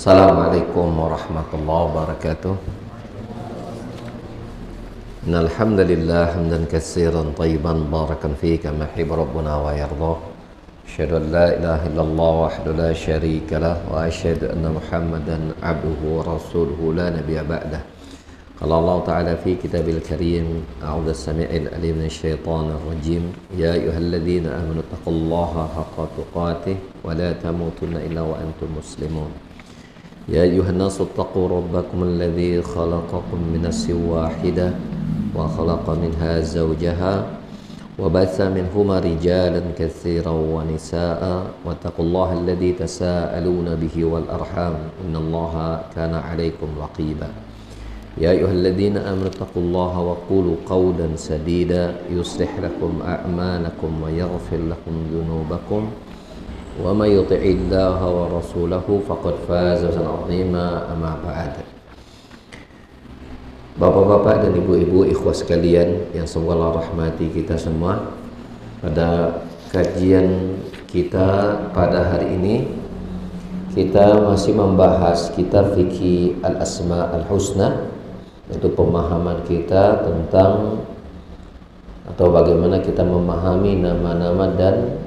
Assalamualaikum warahmatullahi wabarakatuh. Innal hamdalillah hamdan katsiran thayyiban barakan fihi kama yuhibbu rabbuna wa yarda. Asyhadu an la ilaha illallah wahdahu la syarika lah wa asyhadu anna Muhammadan abduhu wa rasuluhu la nabiyya ba'dah. Qala Allah Ta'ala fi kitabil karim, a'udzu samii'il alim minasy syaithanir rajim. Ya ayyuhalladzina amanu taqullaha haqqa tuqatih wa la tamutunna illa wa antum muslimun. Ya ayuhan nasu taqu rabbakum alladhi khalaqakum min nafsin wahidah wa khalaqa minha zawjaha wa batha minhuma rijalan katsiran wa nisaa'a wa taqullaha alladhi tasaaluna bihi wal arham innallaha kana 'alaykum raqiba. Ya ayyuhalladzina amanu taqullaha wa qulu qawlan sadida yuslih lakum a'malakum wa yaghfir lakum dhunubakum wa may yuti'illaha wa rasulahu faqad faza fawzan 'azima. Amma ba'd. Bapak-bapak dan ibu-ibu ikhwah sekalian yang semoga Allah rahmati kita semua, pada kajian kita pada hari ini kita masih membahas kitab fikih al-asma al-husna, yaitu pemahaman kita tentang atau bagaimana kita memahami nama-nama dan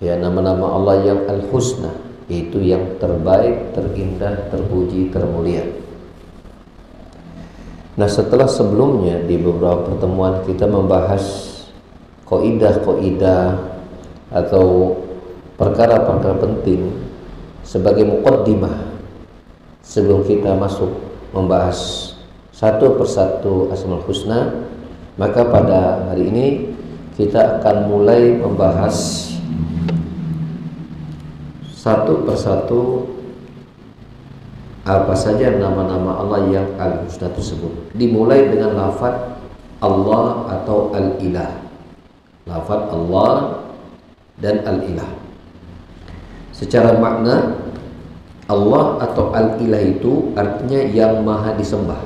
nama-nama Allah yang al-husna, yaitu yang terbaik, terindah, terpuji, termulia. Nah, setelah sebelumnya di beberapa pertemuan kita membahas kaidah-kaidah atau perkara-perkara penting sebagai muqaddimah sebelum kita masuk membahas satu persatu asmaul husna, maka pada hari ini kita akan mulai membahas satu persatu apa saja nama-nama Allah yang al-husna tersebut. Dimulai dengan lafaz Allah atau al-ilah. Lafaz Allah dan al-ilah. Secara makna, Allah atau al-ilah itu artinya yang maha disembah.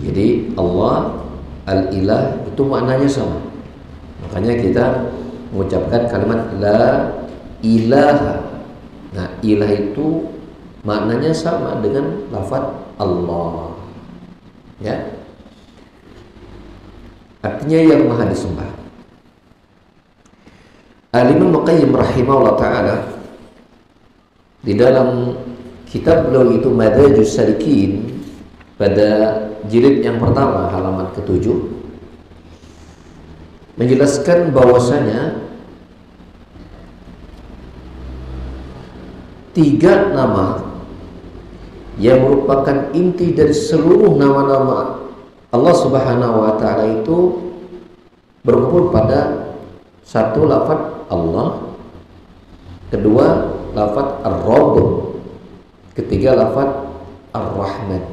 Jadi Allah, al-ilah itu maknanya sama. Makanya kita mengucapkan kalimat la ilaha. Nah, ilah itu maknanya sama dengan lafaz Allah, ya, artinya yang maha disembah. Al-Imam Al-Qayyim rahimahullah ta'ala di dalam kitab beliau itu Madajus Salikin pada jilid yang pertama halaman ke-7 menjelaskan bahwasanya tiga nama yang merupakan inti dari seluruh nama-nama Allah Subhanahu wa ta'ala itu berkumpul pada satu lafaz Allah, kedua lafaz Ar-Rabb, ketiga lafaz Ar-Rahman.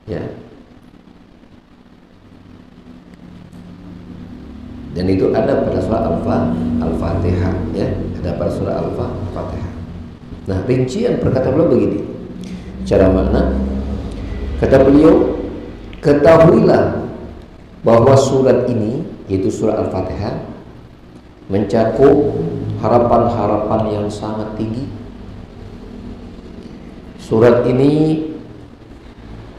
Ya. Dan itu ada pada surah Al-Fatihah, ya, ada pada surah Al-Fatihah. Nah, rincian perkataan beliau begini. Cara makna, kata beliau, ketahuilah bahwa surat ini, yaitu surah Al-Fatihah, mencakup harapan-harapan yang sangat tinggi. Surat ini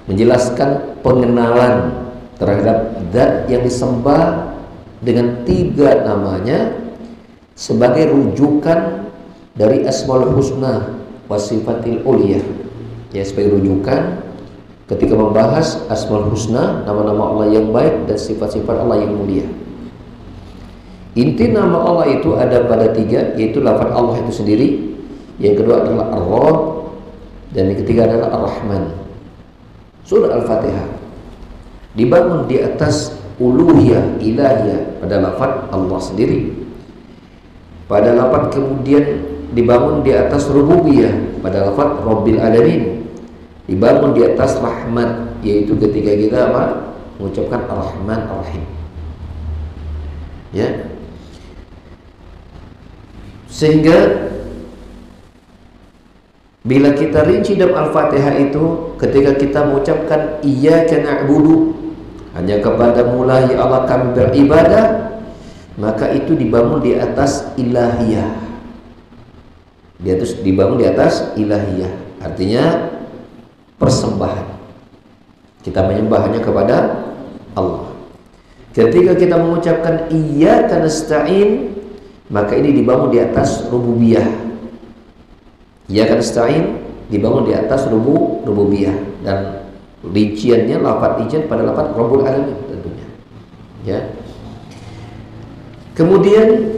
menjelaskan pengenalan terhadap zat yang disembah dengan tiga namanya sebagai rujukan dari asmaul husna wa sifatil uliyah, ya, sebagai rujukan ketika membahas asmaul husna, nama-nama Allah yang baik dan sifat-sifat Allah yang mulia. Inti nama Allah itu ada pada tiga, yaitu lafaz Allah itu sendiri, yang kedua adalah Ar-Rabb, dan yang ketiga adalah Ar-Rahman. Surah Al-Fatihah dibangun di atas uluhiyah, ilahiyah pada lafaz Allah sendiri. Pada lafaz kemudian dibangun di atas rububiyah pada lafaz Rabbil Alamin. Dibangun di atas rahmat, yaitu ketika kita mengucapkan Ar-Rahman Ar-Rahim. Ya. Sehingga bila kita rinci dalam Al-Fatihah itu, ketika kita mengucapkan iyyaka na'budu, hanya kepadamu lah ya Allah kami beribadah, maka itu dibangun di atas ilahiyah. Dia terus dibangun di atas ilahiyah, artinya persembahan. Kita menyembah hanya kepada Allah. Ketika kita mengucapkan iyyaka nasta'in, maka ini dibangun di atas rububiyah. Iyyaka nasta'in dibangun di atas rububiyah, dan rinciannya lafaz rincian pada lafaz Rabbul Alamin tentunya. Ya. Kemudian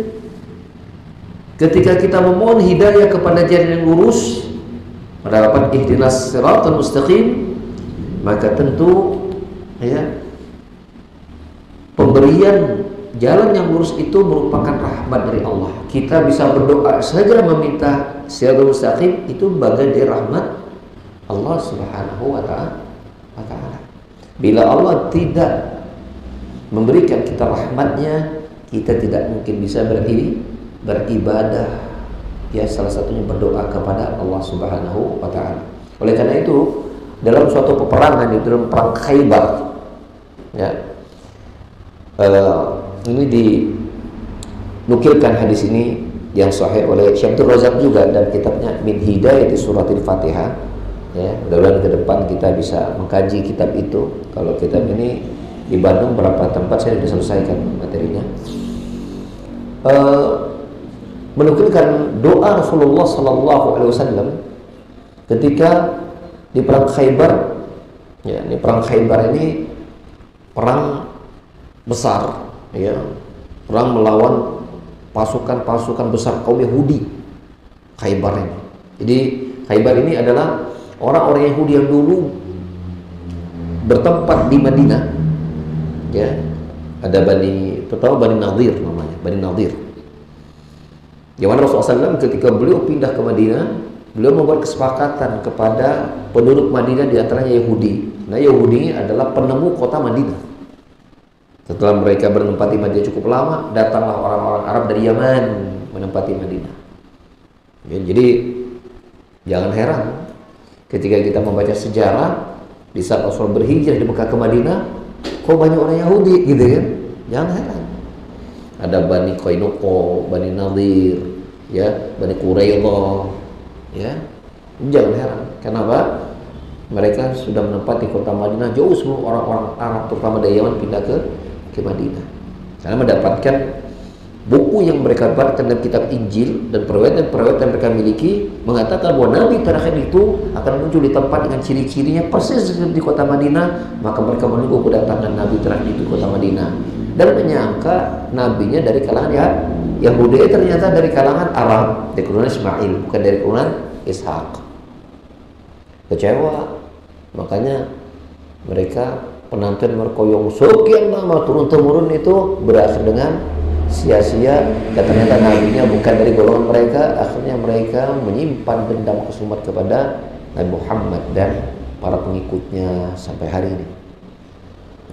ketika kita memohon hidayah kepada jalan yang lurus, pada lafaz ihdinas siratal mustaqim, maka tentu ya, pemberian jalan yang lurus itu merupakan rahmat dari Allah. Kita bisa berdoa saja meminta siratal mustaqim, itu bagian dari rahmat Allah Subhanahu wa ta'ala. Bila Allah tidak memberikan kita rahmatnya, kita tidak mungkin bisa beribadah. Ya, salah satunya berdoa kepada Allah Subhanahu wa ta'ala. Oleh karena itu, dalam suatu peperangan, di dalam perang Khaybar, ya, ini dinukilkan hadis ini yang sahih oleh Syekh Abdul Razak juga dan kitabnya Min Hidayati Suratil Fatihah. Ya, mudah-mudahan ke depan kita bisa mengkaji kitab itu. Kalau kitab ini di Bandung berapa tempat saya sudah selesaikan materinya. Menukilkan doa Rasulullah SAW ketika di perang Khaybar. Ya, ini perang Khaybar ini perang besar, ya, perang melawan pasukan-pasukan besar kaum Yahudi. Khaybar ini. Jadi Khaybar ini adalah orang-orang Yahudi yang dulu bertempat di Madinah. Ya, ada Bani Nadir namanya, Bani Nadir. Yang mana Rasulullah SAW ketika beliau pindah ke Madinah, beliau membuat kesepakatan kepada penduduk Madinah, di antaranya Yahudi. Nah, Yahudi adalah penemu kota Madinah. Setelah mereka menempati Madinah cukup lama, datanglah orang-orang Arab dari Yaman menempati Madinah. Ya, jadi jangan heran ketika kita membaca sejarah di saat Rasulullah berhijrah di Mekah ke Madinah, kok banyak orang Yahudi gitu kan? Jangan heran. Ada Bani Qainuqa, Bani Nadir, ya, Bani Quraidah, ya. Jangan heran. Kenapa? Mereka sudah menempati kota Madinah jauh sebelum orang-orang Arab terutama dari Yaman pindah ke Madinah. Karena mendapatkan buku yang mereka dapatkan dalam kitab Injil dan perwatan yang mereka miliki mengatakan bahwa Nabi terakhir itu akan muncul di tempat dengan ciri-cirinya persis di kota Madinah. Maka mereka menunggu kedatangan Nabi terakhir di kota Madinah dan menyangka nabinya dari kalangan Yahudi, ternyata dari kalangan Arab, dari keturunan Ismail, bukan dari keturunan Ishak. Kecewa, makanya mereka penantian merkoyong sekian lama turun-temurun itu berakhir dengan sia-sia. Ternyata nabinya bukan dari golongan mereka. Akhirnya mereka menyimpan dendam kesumat kepada Nabi Muhammad dan para pengikutnya sampai hari ini,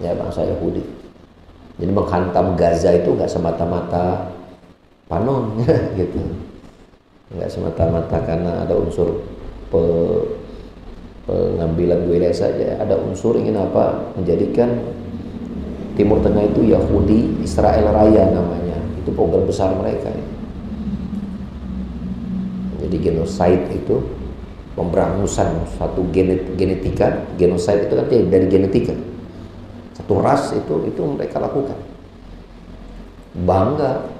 ya, bangsa Yahudi. Jadi menghantam Gaza itu nggak semata-mata panon gitu, nggak semata-mata karena ada unsur pengambilan wilayah saja. Ada unsur ingin apa, menjadikan Timur Tengah itu Yahudi Israel Raya namanya. Itu program besar mereka. Jadi genosida itu pemberangusan satu genetika. Genosida itu kan dari genetika. Satu ras itu mereka lakukan. Bangga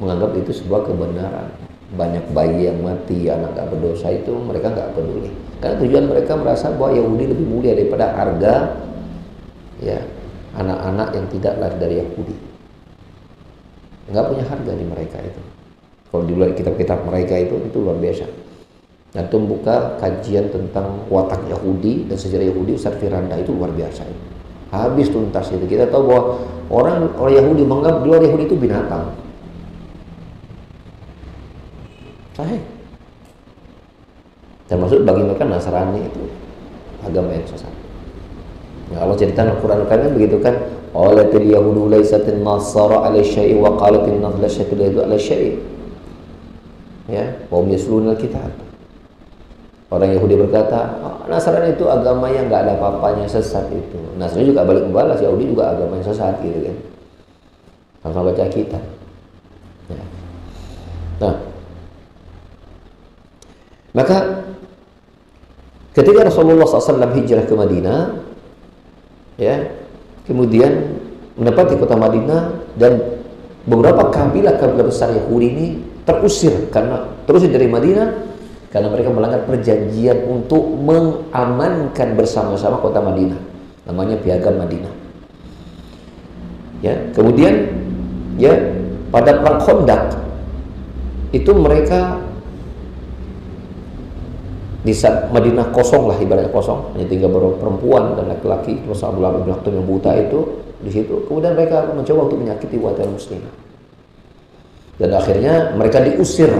menganggap itu sebuah kebenaran. Banyak bayi yang mati, anak gak berdosa, itu mereka gak peduli. Karena tujuan mereka merasa bahwa Yahudi lebih mulia daripada harga, ya, anak-anak yang tidak lahir dari Yahudi. Nggak punya harga di mereka itu. Kalau di luar kitab-kitab mereka itu luar biasa. Dan membuka kajian tentang watak Yahudi dan sejarah Yahudi, Ustaz Firanda, itu luar biasa. Habis tuntas itu. Kita tahu bahwa orang Yahudi menganggap di luar Yahudi itu binatang. Sahih. Termasuk bagi mereka Nasrani itu agama yang sesat. Ya, Allah cerita dalam Quran kan begitu kan, qalatil yahudu laisatin nasara ala syai'in wa qalatin nasara syai'un ala syai'in. Ya, wa hum yasluna alkitab. Orang Yahudi berkata, Nasrani itu agama yang enggak ada apa-apanya, sesat itu. Nasrani juga balik membalas, Yahudi juga agama yang sesat gitu kan. sama baca kita. Ya. Nah, maka ketika Rasulullah SAW hijrah ke Madinah, ya, kemudian menempati kota Madinah, dan beberapa kabilah-kabilah besar Yahudi ini terusir dari Madinah karena mereka melanggar perjanjian untuk mengamankan bersama-sama kota Madinah, namanya Piagam Madinah. Ya, kemudian ya pada perang Khandaq itu mereka di saat Madinah kosong lah, ibaratnya kosong, hanya tinggal beberapa perempuan dan laki-laki, terus Abu Lahab bin Khattab yang buta itu di situ. Kemudian mereka mencoba untuk menyakiti warga muslimah, dan akhirnya mereka diusir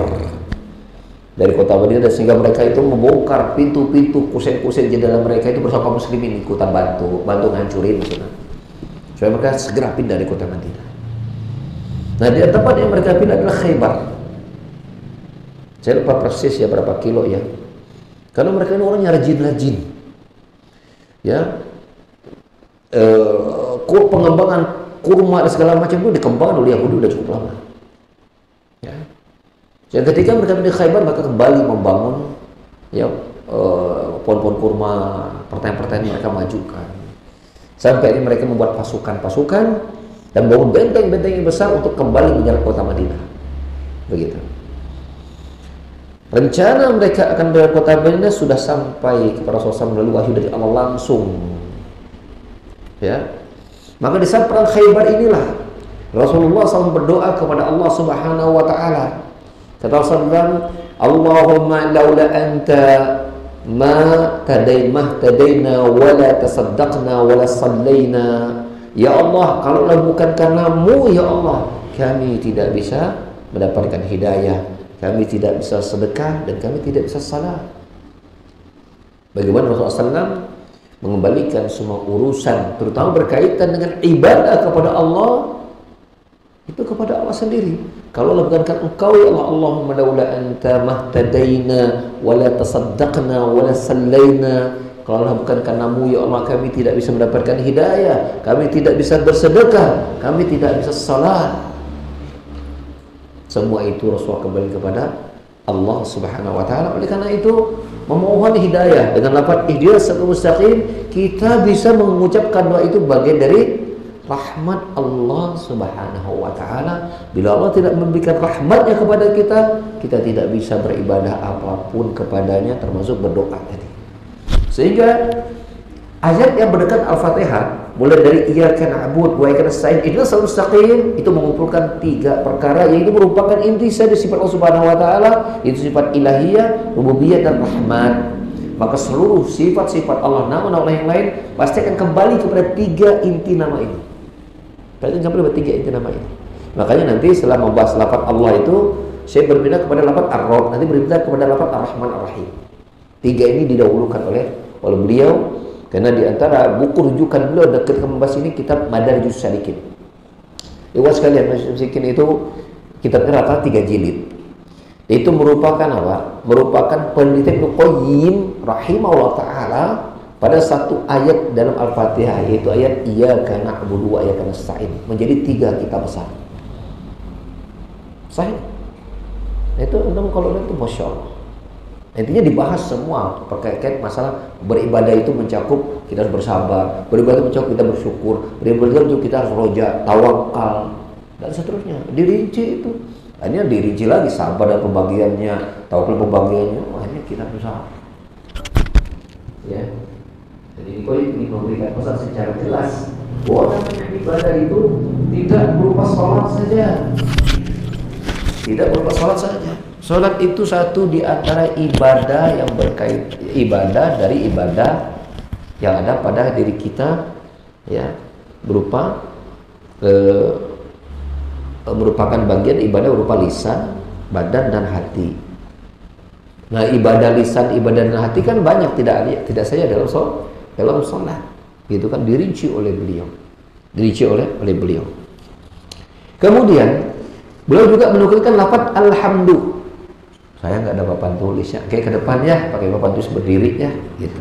dari kota Madinah, sehingga mereka itu membongkar pintu-pintu, kusen-kusen jendela mereka itu bersama kaum muslimin ikutan bantu ngancurin misalnya, supaya mereka segera pindah dari kota Madinah. Nah, di tempat yang mereka pindah adalah Khaybar. Saya lupa persis ya berapa kilo ya, karena mereka ini orangnya rajin-rajin, ya. Pengembangan kurma dan segala macam itu dikembangkan oleh Yahudi udah cukup lama. Ya. Dan ketika mereka di Khaybar, maka kembali membangun ya pohon-pohon kurma, pertanian-pertanian mereka majukan. Sampai ini mereka membuat pasukan-pasukan dan bangun benteng-benteng yang besar untuk kembali menyerang kota Madinah. Begitu. Rencana mereka akan menyerang kota Madinah sudah sampai kepada Rasulullah melalui wahyu dari Allah langsung. Ya. Maka di saat perang Khaybar inilah Rasulullah SAW berdoa kepada Allah Subhanahu wa taala. Kata Rasulullah, Allahumma laula anta ma tadaina wala tasaddaqna wala sallaina. Ya Allah, kalaulah bukan karenamu ya Allah, kami tidak bisa mendapatkan hidayah, kami tidak bisa sedekah, dan kami tidak bisa salat. Bagaimana Rasulullah SAW mengembalikan semua urusan, terutama berkaitan dengan ibadah kepada Allah, itu kepada Allah sendiri. Kalau bukan engkau ya Allah, Allahumma laula anta mahtadaina wala tasaddaqna wala sallaina. Kalau bukan karenamu ya Allah, kami tidak bisa mendapatkan hidayah, kami tidak bisa bersedekah, kami tidak bisa salat. Semua itu Rasulullah kembali kepada Allah Subhanahu wa taala. Oleh karena itu, memohon hidayah dengan lafaz ihdinas siratal mustaqim, kita bisa mengucapkan doa itu bagian dari rahmat Allah Subhanahu wa taala. Bila Allah tidak memberikan rahmatnya kepada kita, kita tidak bisa beribadah apapun kepadanya, termasuk berdoa tadi. Sehingga ayat yang berdekat Al-Fatihah, mulai dari iyyaka na'budu wa iyyaka nasta'in, ihdinas siratal mustaqim, itu mengumpulkan 3 perkara yang itu merupakan inti dari sifat Allah Subhanahu wa taala, yaitu sifat ilahiyah, rububiyah, dan rahman. Maka seluruh sifat-sifat Allah, nama-nama Allah yang lain pasti akan kembali kepada 3 inti nama ini. Pasti kembali kepada 3 inti nama ini. Makanya nanti setelah membahas lafaz Allah itu, saya berpindah kepada lafaz Ar-Rabb, nanti berpindah kepada lafaz Ar-Rahman Ar-Rahim. 3 ini didahulukan oleh beliau, karena di antara buku rujukan beliau ketika membahas ini kitab Madarijus Salikin. Ikhwan sekalian, Madarijus Salikin itu kitabnya rata 3 jilid. Itu merupakan apa? Merupakan penelitian Ibnu Qayyim rahimahullah taala pada satu ayat dalam Al-Fatihah, yaitu ayat iyyaka na'budu wa iyyaka nasta'in, menjadi 3 kitab besar. Sahih. Itu kalau itu Masya Allah. Intinya dibahas semua terkait masalah beribadah itu mencakup kita harus bersabar, beribadah mencakup kita bersyukur, beribadah mencakup kita harus roja, tawakal, dan seterusnya. Dirinci itu. Akhirnya dirinci lagi sabar dan pembagiannya, tawakal pembagiannya. Akhirnya kita berusaha. Ya. Jadi ini memberikan pesan secara jelas bahwa ibadah itu tidak berupa sholat saja. Tidak berupa sholat saja. Sholat itu satu di antara ibadah yang berkait ibadah dari ibadah yang ada pada diri kita, ya, berupa merupakan bagian ibadah berupa lisan, badan, dan hati. Nah, ibadah lisan, ibadah dan hati kan banyak, tidak saja dalam sholat, gitu kan, dirinci oleh beliau, Kemudian beliau juga menukilkan lafaz alhamdulillah. Saya nggak ada papan tulisnya, kayak ke depannya pakai papan tulis berdiri ya, gitu.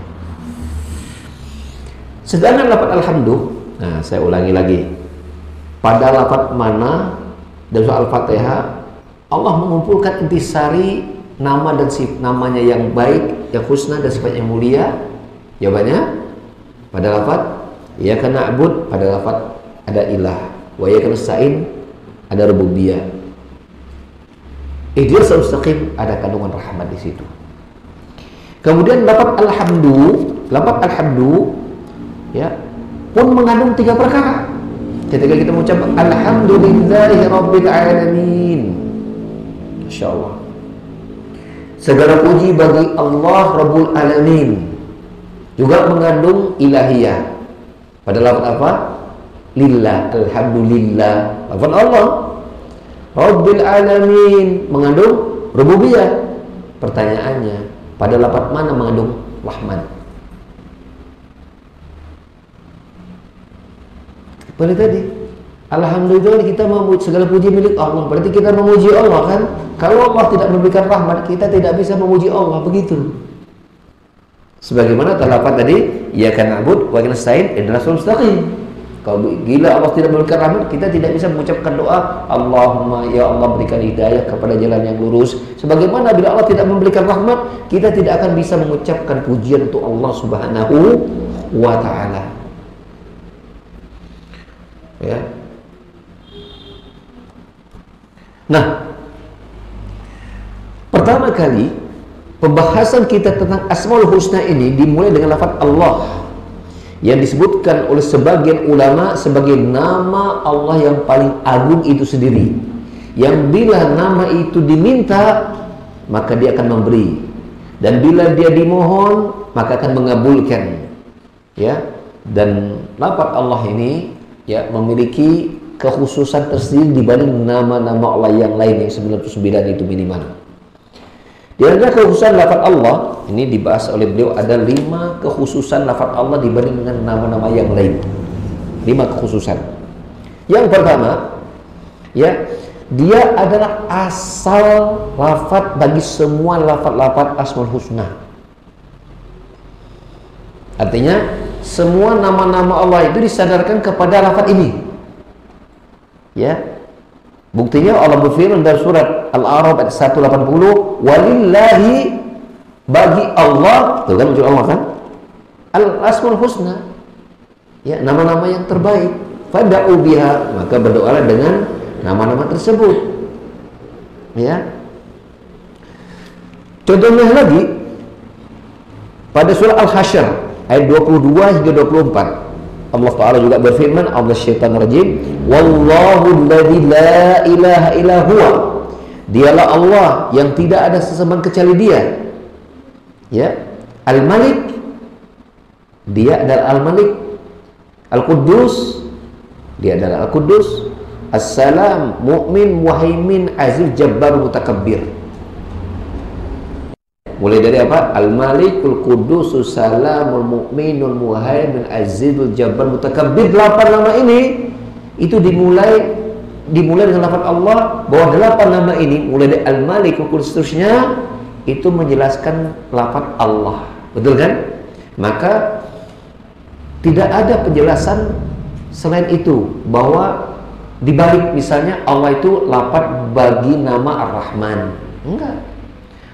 Sedangkan lafaz alhamdulillah, nah saya ulangi lagi. pada lafaz mana dalam surah Al-Fatihah Allah mengumpulkan intisari nama dan sifat namanya yang baik, yang husna dan sifat yang mulia? Jawabannya pada lafaz iyyaka na'bud, pada lafaz ada ilah, wa iyyaka nasta'in ada rububiyah. Ihdinas mustaqim ada kandungan rahmat di situ. Kemudian lafaz alhamdu ya pun mengandung 3 perkara. Ketika kita mengucap alhamdulillahi rabbil alamin, Masya Allah, segala puji bagi Allah Rabbul Alamin, juga mengandung ilahiyah. Pada lafaz apa? Lillah, alhamdulillah, lafaz Allah. Rabbil Alamin mengandung rububiyah. Pertanyaannya, pada lafaz mana mengandung rahman? Seperti tadi, alhamdulillah kita memuji, segala puji milik Allah. Berarti kita memuji Allah kan? Kalau Allah tidak memberikan rahmat, kita tidak bisa memuji Allah, begitu. Sebagaimana terdapat tadi, iyyaka na'budu wa iyyaka nasta'in ihdinas siratal mustaqim. Kalau gila Allah tidak memberikan rahmat, kita tidak bisa mengucapkan doa Allahumma ya Allah berikan hidayah kepada jalan yang lurus. Sebagaimana bila Allah tidak memberikan rahmat, kita tidak akan bisa mengucapkan pujian untuk Allah Subhanahu wa ta'ala. Ya. Nah, pertama kali pembahasan kita tentang Asmaul Husna ini dimulai dengan lafaz Allah yang disebutkan oleh sebagian ulama sebagai nama Allah yang paling agung itu sendiri, yang bila nama itu diminta maka dia akan memberi, dan bila dia dimohon maka akan mengabulkan. Ya, dan lafaz Allah ini ya memiliki kekhususan tersendiri dibanding nama-nama Allah yang lain yang 99 itu minimal. Di antara kekhususan lafaz Allah ini dibahas oleh beliau, ada 5 kekhususan lafaz Allah dibanding dengan nama-nama yang lain. 5 kekhususan. Yang pertama, ya, dia adalah asal lafaz bagi semua lafaz-lafaz Asmaul Husna. Artinya semua nama-nama Allah itu disandarkan kepada lafaz ini. Ya. Buktinya Allah berfirman dalam surat Al-A'raf ayat 180, walillahi, bagi Allah, itu kan unsur Allah kan? Al-Asmaul Husna. Ya, nama-nama yang terbaik. Fada'u biha, maka berdoalah dengan nama-nama tersebut. Ya. Contohnya lagi pada surah Al-Hasyr ayat 22 hingga 24. Allah Ta'ala juga berfirman, Allah syaitan rajim, wallahu alladhi la ilaha illa huwa, dialah Allah yang tidak ada sesembahan kecuali dia. Ya, Al-Malik, dia adalah Al-Malik. Al-Quddus, dia adalah Al-Quddus. As-Salam, Mu'min, Muhaimin, Aziz, Jabbar, Mutakabbir. Mulai dari apa? Al-Malikul Qudusus Salamul Mu'minul Muhaimin Azizul Jabbar Mutakabbir. 8 nama ini itu dimulai dengan lafaz Allah, bahwa 8 nama ini mulai dari Al-Malikul Qudus seterusnya itu menjelaskan lafaz Allah. Betul kan? Maka tidak ada penjelasan selain itu, bahwa dibalik misalnya Allah itu lafaz bagi nama Ar-Rahman. Enggak.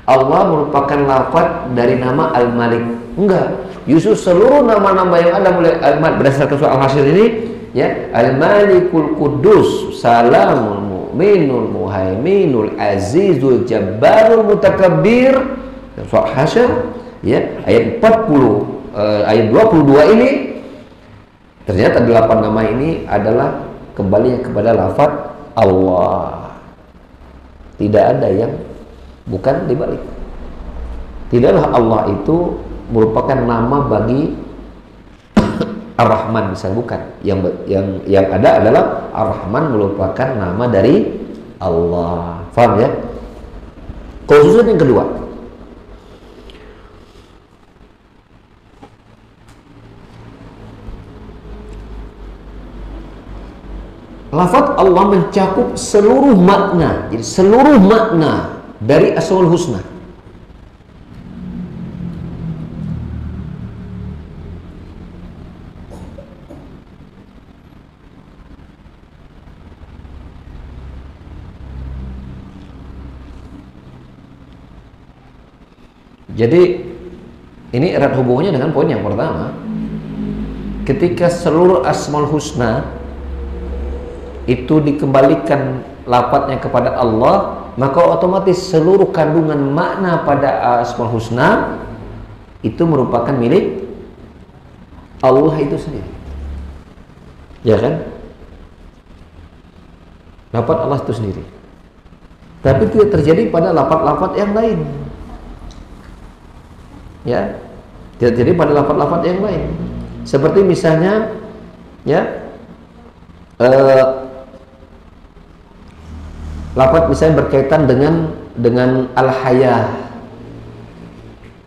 Allah merupakan lafaz dari nama Al-Malik. Enggak. Justru seluruh nama-nama yang ada mulai Al-Malik berdasarkan surah Al-Hasyr ini, ya, Al-Malikul Quddus, Salamul Mu'minul Muhaiminul Azizul Jabbarul Mutakabbir. Surah Al-Hasyr, ya, ayat 40 ayat 22 ini ternyata 8 nama ini adalah kembali kepada lafaz Allah. Tidak ada yang bukan dibalik. Tidaklah Allah itu merupakan nama bagi Ar-Rahman misalnya, bukan. Yang ada adalah Ar-Rahman merupakan nama dari Allah. Faham ya? Khususnya yang kedua, lafaz Allah mencakup seluruh makna. Jadi seluruh makna dari Asmaul Husna. Jadi ini erat hubungannya dengan poin yang pertama. Ketika seluruh asmaul husna itu dikembalikan lafadznya kepada Allah, maka otomatis seluruh kandungan makna pada asmaul husna itu merupakan milik Allah itu sendiri. Ya kan? Lafadz Allah itu sendiri. Tapi tidak terjadi pada lafadz-lafadz yang lain. Ya, tidak terjadi pada lafadz-lafadz yang lain. Seperti misalnya, ya, lafadz misalnya berkaitan dengan al-hayah,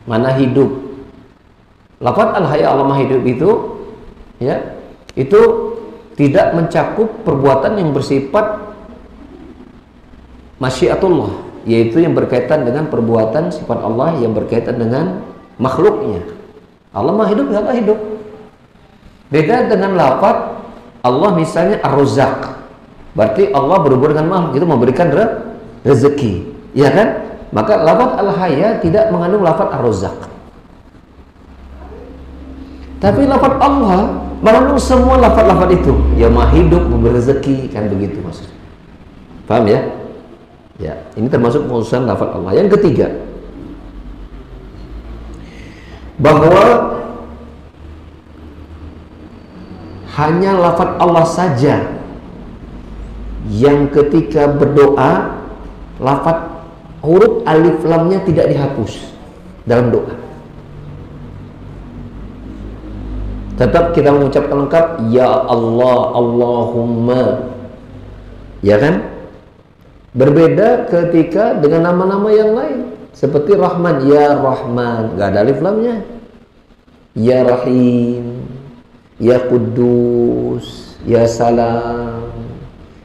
mana hidup. Lafadz al-hayah, Allah maha hidup itu, ya, itu tidak mencakup perbuatan yang bersifat masyiatullah, yaitu yang berkaitan dengan perbuatan sifat Allah yang berkaitan dengan makhluknya. Allah maha hidup, Allah hidup. Beda dengan lafadz Allah misalnya ar-razzaq, berarti Allah berhubungan dengan makhluk, itu memberikan rezeki, ya kan? Maka lafadz al-hayya tidak mengandung lafadz ar-razzaq. Tapi lafadz Allah mengandung semua lafadz-lafadz itu, ya maha hidup, memberi rezeki, kan begitu maksudnya. Paham ya? Ya, ini termasuk pengususan lafadz Allah. Yang ketiga, bahwa hanya lafadz Allah saja yang ketika berdoa lafadz huruf alif lamnya tidak dihapus dalam doa. Tetap kita mengucapkan lengkap ya Allah, Allahumma, ya kan? Berbeda ketika dengan nama-nama yang lain seperti Rahman, ya Rahman, gak ada alif lamnya. Ya Rahim, ya Quddus, ya Salam,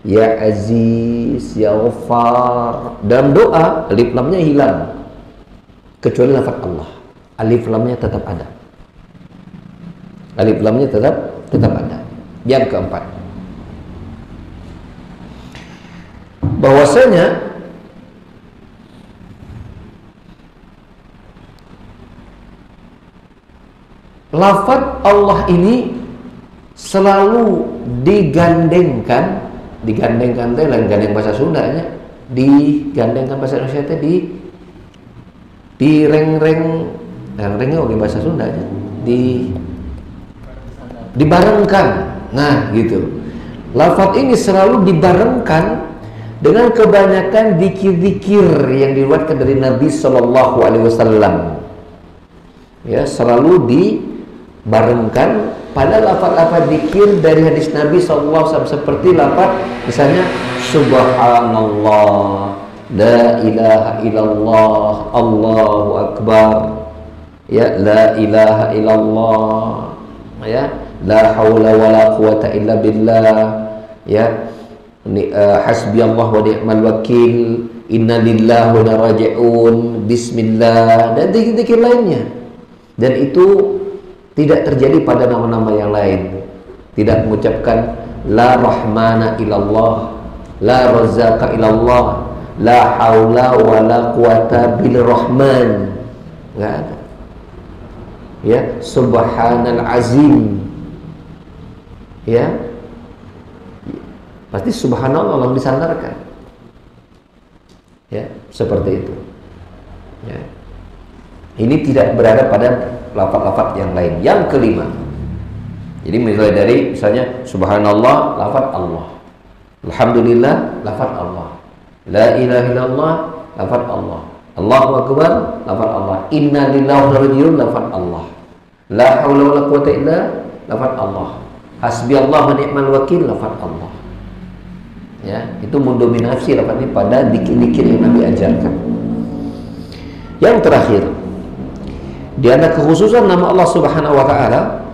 ya Aziz, ya Ghaffar. Dalam doa alif lamnya hilang, kecuali lafaz Allah, alif lamnya tetap ada. Alif lamnya tetap ada. Yang keempat, bahwasanya lafaz Allah ini selalu digandengkan lain gandeng bahasa Sundanya, digandengkan bahasa Indonesia itu reng-rengnya oke bahasa Sundanya, dibarengkan. Nah, gitu. Lafaz ini selalu dibarengkan dengan kebanyakan zikir-zikir yang diriwayatkan dari Nabi Shallallahu Alaihi Wasallam. Ya, selalu dibarengkan pada lafaz-lafaz zikir dari hadis Nabi Shallallahu Alaihi Wasallam, seperti lafaz misalnya Subhanallah, La ilaha illallah, Allahu Akbar, ya, La ilaha illallah, ya, La haula wala quwata illa billah, ya, hasbi Allah wa ni'mal wakil, inna lillahi wa inna raji'un, bismillah, dan zikir-zikir lainnya. Dan itu tidak terjadi pada nama-nama yang lain. Tidak mengucapkan la rahmana illallah, la razzaqa illallah, la haula wala quwata bil rahman, enggak ada. Ya, subhanal azim, ya, pasti subhanallah lalu disandarkan, ya, seperti itu, ya. Ini tidak berada pada lafaz-lafaz yang lain. Yang kelima, jadi mulai dari misalnya subhanallah, lafaz Allah, alhamdulillah, lafaz Allah, la ilaha illallah, lafaz Allah, Allahu akbar, lafaz Allah, inna lillahi wa inna ilaihi raji'un, lafaz Allah, la haula wala quwwata illa, lafaz Allah, hasbi Allah wa ni'mal wakil, lafaz Allah. Ya, itu mendominasi lafaz ini pada zikir-zikir yang Nabi ajarkan. Yang terakhir, di antara kekhususan nama Allah Subhanahu wa taala,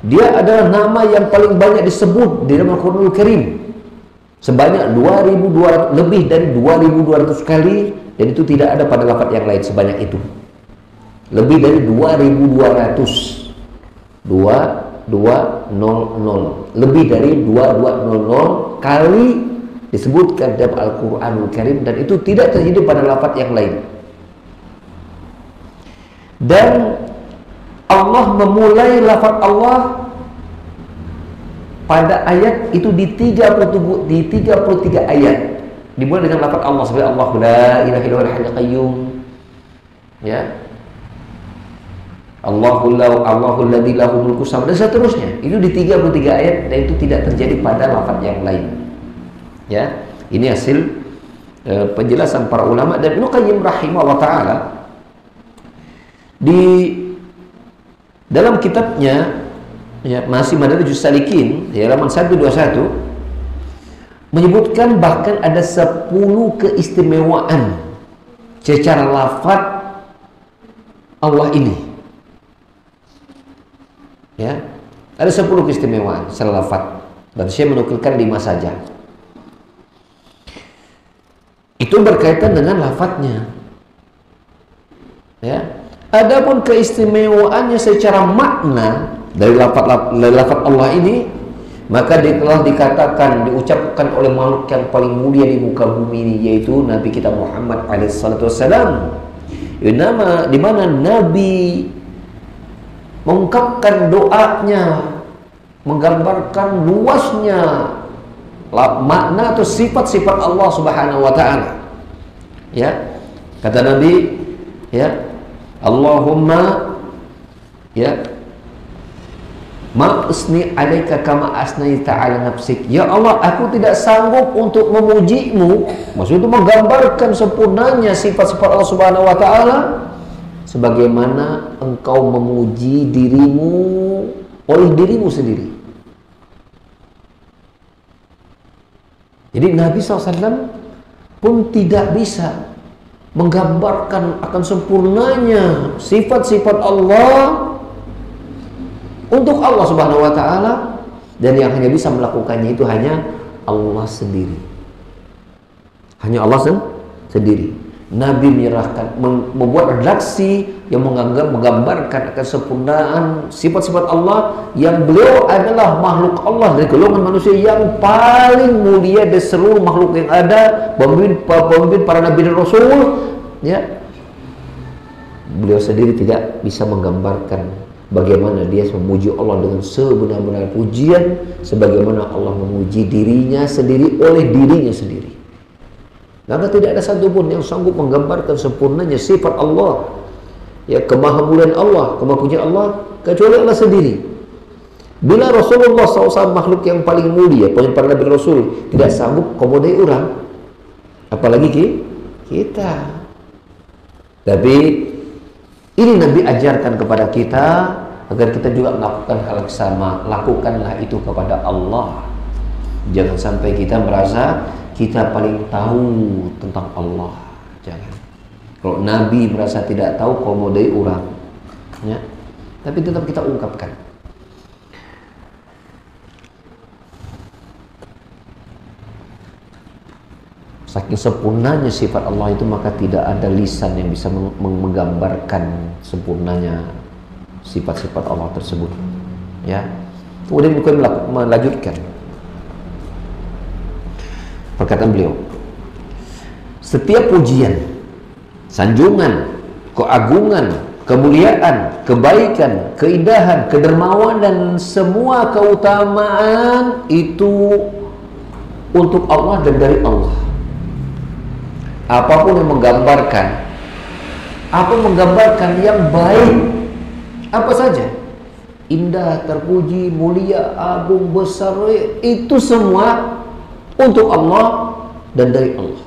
dia adalah nama yang paling banyak disebut di dalam Al-Qur'anul Karim. Sebanyak 2200, lebih dari 2200 kali, dan itu tidak ada pada lafaz yang lain sebanyak itu. Lebih dari 2200. 2200. Lebih dari 2200 kali disebutkan dalam Al-Qur'anul Karim, dan itu tidak terjadi pada lafaz yang lain. Dan Allah memulai lafaz Allah pada ayat itu di 33 ayat. Dimulai dengan lafaz Allah sebagai Allahu la ilaha illallah al-hayyul qayyum. Ya. Allahul ladzi lahu mulku samawati dan seterusnya. Itu di 33 ayat dan itu tidak terjadi pada lafaz yang lain. Ya. Ini hasil penjelasan para ulama. Dan Ibnu Qayyim rahimahullah taala di dalam kitabnya ya, masih Madarijus Salikin di halaman 121 menyebutkan bahkan ada 10 keistimewaan secara lafaz Allah ini. Ya, ada 10 keistimewaan secara lafaz dan saya menukilkan 5 saja. Itu berkaitan dengan lafaznya. Ya. Adapun keistimewaannya secara makna dari lafaz Allah ini, maka telah dikatakan, diucapkan oleh makhluk yang paling mulia di muka bumi ini, yaitu Nabi kita Muhammad alaihissalam. Di mana Nabi mengungkapkan doanya, menggambarkan luasnya makna atau sifat-sifat Allah Subhanahu wa taala. Ya. Kata Nabi, ya, Allahumma ya ma asni alaika kama asnaita ala nafsik. Ya Allah, aku tidak sanggup untuk memujimu, maksudnya menggambarkan sempurnanya sifat-sifat Allah Subhanahu wa taala sebagaimana engkau memuji dirimu oleh dirimu sendiri. Jadi Nabi SAW pun tidak bisa menggambarkan akan sempurnanya sifat-sifat Allah untuk Allah Subhanahu wa taala, dan yang hanya bisa melakukannya itu hanya Allah sendiri. Hanya Allah sendiri. Nabi menyerahkan, membuat redaksi yang menggambarkan akan sempurnaan sifat-sifat Allah, yang beliau adalah makhluk Allah dari golongan manusia yang paling mulia dari seluruh makhluk yang ada, pemimpin para nabi dan rasul. Ya, beliau sendiri tidak bisa menggambarkan bagaimana dia memuji Allah dengan sebenar-benar pujian, sebagaimana Allah memuji dirinya sendiri oleh dirinya sendiri. Maka tidak ada satupun yang sanggup menggambarkan sempurnanya sifat Allah, ya, kemahamuliaan Allah, kemahapujian Allah, kecuali Allah sendiri. Bila Rasulullah SAW, makhluk yang paling mulia, para nabi rasul, tidak sanggup komodai orang, apalagi kita. Tapi ini Nabi ajarkan kepada kita agar kita juga melakukan hal yang sama. Lakukanlah itu kepada Allah. Jangan sampai kita merasa kita paling tahu tentang Allah. Jangan. Kalau Nabi merasa tidak tahu, komodai orang, ya, tapi tetap kita ungkapkan. Saking sempurnanya sifat Allah itu, maka tidak ada lisan yang bisa menggambarkan sempurnanya sifat-sifat Allah tersebut. Ya. Kemudian bukan melanjutkan perkataan beliau. Setiap pujian, sanjungan, keagungan, kemuliaan, kebaikan, keindahan, kedermawan dan semua keutamaan itu untuk Allah dan dari Allah. Apapun yang menggambarkan, yang baik, apa saja, indah, terpuji, mulia, agung, besar, itu semua untuk Allah dan dari Allah.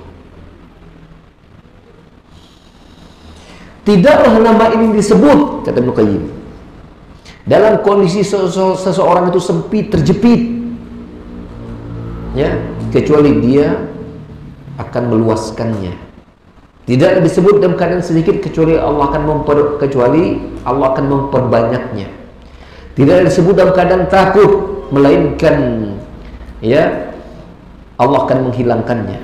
Tidaklah nama ini disebut, kata Ibnu Qayyim, dalam kondisi seseorang itu sempit, terjepit, ya, kecuali dia akan meluaskannya. Tidak disebut dalam keadaan sedikit, kecuali Allah akan memperbanyaknya. Tidak disebut dalam keadaan takut, melainkan ya Allah akan menghilangkannya.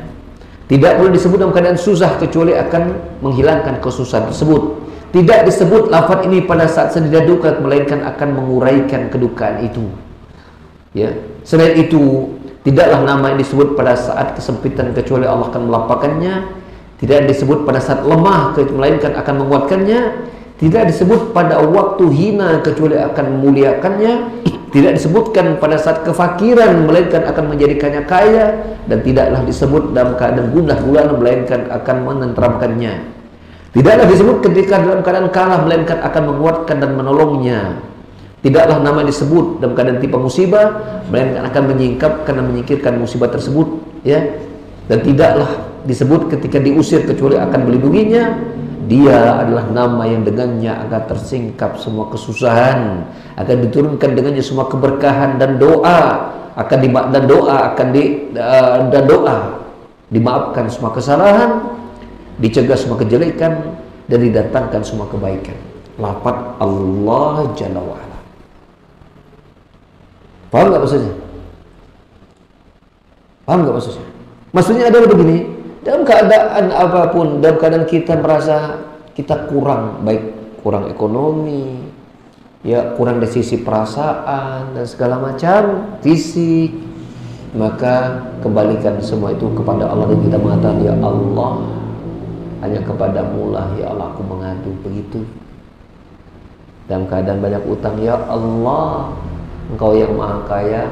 Tidak boleh disebut dalam keadaan susah, kecuali akan menghilangkan kesusahan tersebut. Tidak disebut lafaz ini pada saat sedih duka, melainkan akan menguraikan kedukaan itu. Ya, selain itu, tidaklah nama yang disebut pada saat kesempitan, kecuali Allah akan melapangkannya. Tidak disebut pada saat lemah, melainkan akan menguatkannya. Tidak disebut pada waktu hina kecuali akan memuliakannya. Tidak disebutkan pada saat kefakiran melainkan akan menjadikannya kaya. Dan tidaklah disebut dalam keadaan gundah gulana melainkan akan menenteramkannya. Tidaklah disebut ketika dalam keadaan kalah melainkan akan menguatkan dan menolongnya. Tidaklah nama disebut dalam keadaan timpa musibah melainkan akan menyingkapkan dan menyingkirkan musibah tersebut, ya. Dan tidaklah disebut ketika diusir kecuali akan melindunginya. Dia adalah nama yang dengannya akan tersingkap semua kesusahan, akan diturunkan dengannya semua keberkahan dan doa dimaafkan semua kesalahan, dicegah semua kejelekan, dan didatangkan semua kebaikan. Lafaz Allah Jalla wa'ala. Paham nggak maksudnya? Paham nggak maksudnya? Maksudnya adalah begini. Dalam keadaan apapun, dalam keadaan kita merasa kita kurang, baik kurang ekonomi, ya kurang dari sisi perasaan dan segala macam, fisik, maka kembalikan semua itu kepada Allah dan kita mengatakan, ya Allah, hanya kepadamu lah ya Allah aku mengadu, begitu. Dalam keadaan banyak utang, ya Allah, Engkau yang maha kaya,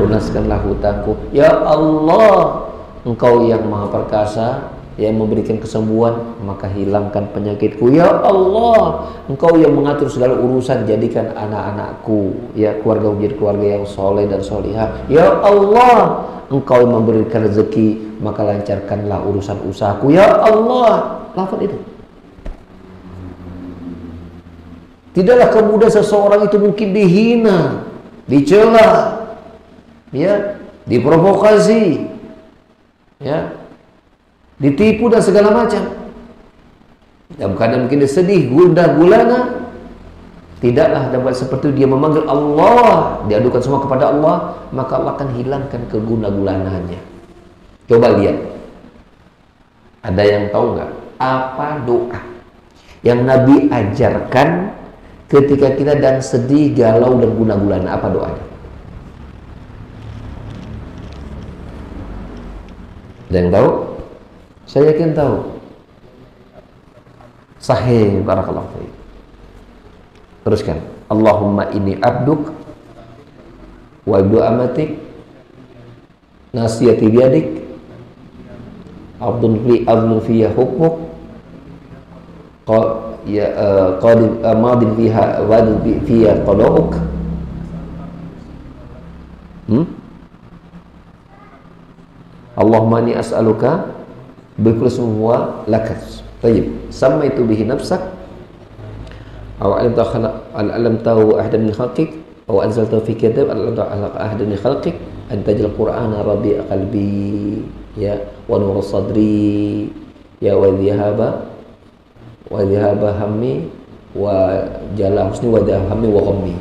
lunaskanlah hutangku. Ya Allah, Engkau yang maha perkasa, yang memberikan kesembuhan, maka hilangkan penyakitku. Ya Allah, Engkau yang mengatur segala urusan, jadikan anak-anakku, ya keluarga menjadi keluarga yang soleh dan solihah. Ya Allah, Engkau yang memberikan rezeki, maka lancarkanlah urusan usahaku. Ya Allah, lafaz itu. Tidaklah kemudian seseorang itu mungkin dihina, dicela, ya, diprovokasi, ya, ditipu dan segala macam. Dalam keadaan mungkin dia sedih, gundah gulana, tidaklah dapat seperti itu dia memanggil Allah, diadukan semua kepada Allah, maka Allah akan hilangkan kegundah gulanaannya. Coba lihat, ada yang tahu nggak apa doa yang Nabi ajarkan ketika kita dan sedih, galau dan gundah gulana? Apa doanya? Ada yang tahu? Saya yakin tahu. Sahih, barakallahu fiik. Teruskan. Allahumma inni abduk wa abdu amatik nasiyati biyadik abdun fiya hukmuk madin fiha wadin fiya qada'uk. Allahumma inni as'aluka bikulli ismin huwa laka. Tayyib. Sammaitu bihi nafsak aw alamtahu ahadan min khalqik aw anzaltahu fi kitab ahadan min khalqik an taj'al qur'ana rabi'a qalbi, ya, wa nura sadri, ya, wa dhahaba hammi wa jala husni wa hammi wa ghammi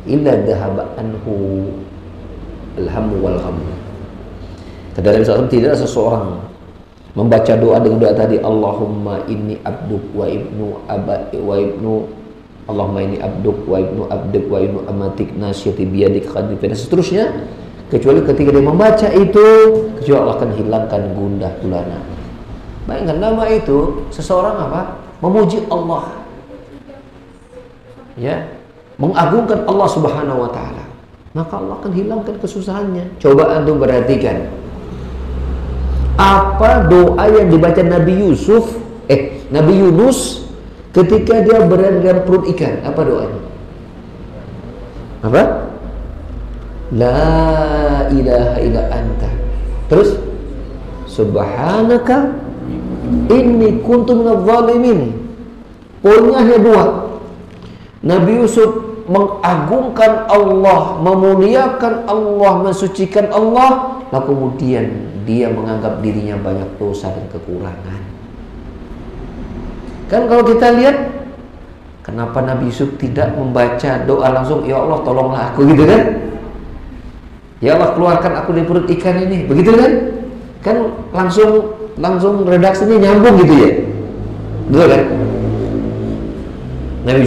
illa dhahaba anhu alhammu wal ghammu. Kata Nabi SAW, tidak seseorang membaca doa dengan doa tadi, Allahumma inni abduk wa ibnu Allahumma inni abduk wa ibnu abdik wa ibnu amatik nasyati biyadik khadif dan seterusnya, kecuali ketika dia membaca itu, kecuali Allah akan hilangkan gundah gulana. Bayangkan, nama itu seseorang apa? Memuji Allah, ya, mengagungkan Allah Subhanahu wa taala, maka Allah akan hilangkan kesusahannya. Coba antum perhatikan apa doa yang dibaca Nabi Yunus ketika dia berada dalam perut ikan. Apa doanya? Apa? La ilaha illa anta. Terus subhanaka inni kuntu minadh dhalimin. Poinnya hanya dua. Nabi Yusuf mengagungkan Allah, memuliakan Allah, mensucikan Allah, lalu kemudian dia menganggap dirinya banyak dosa dan kekurangan. Kan kalau kita lihat, kenapa Nabi Yusuf tidak membaca doa langsung, ya Allah tolonglah aku, gitu kan? Ya Allah keluarkan aku dari perut ikan ini, begitu kan? Kan langsung redaksinya nyambung gitu ya, betul kan? Nabi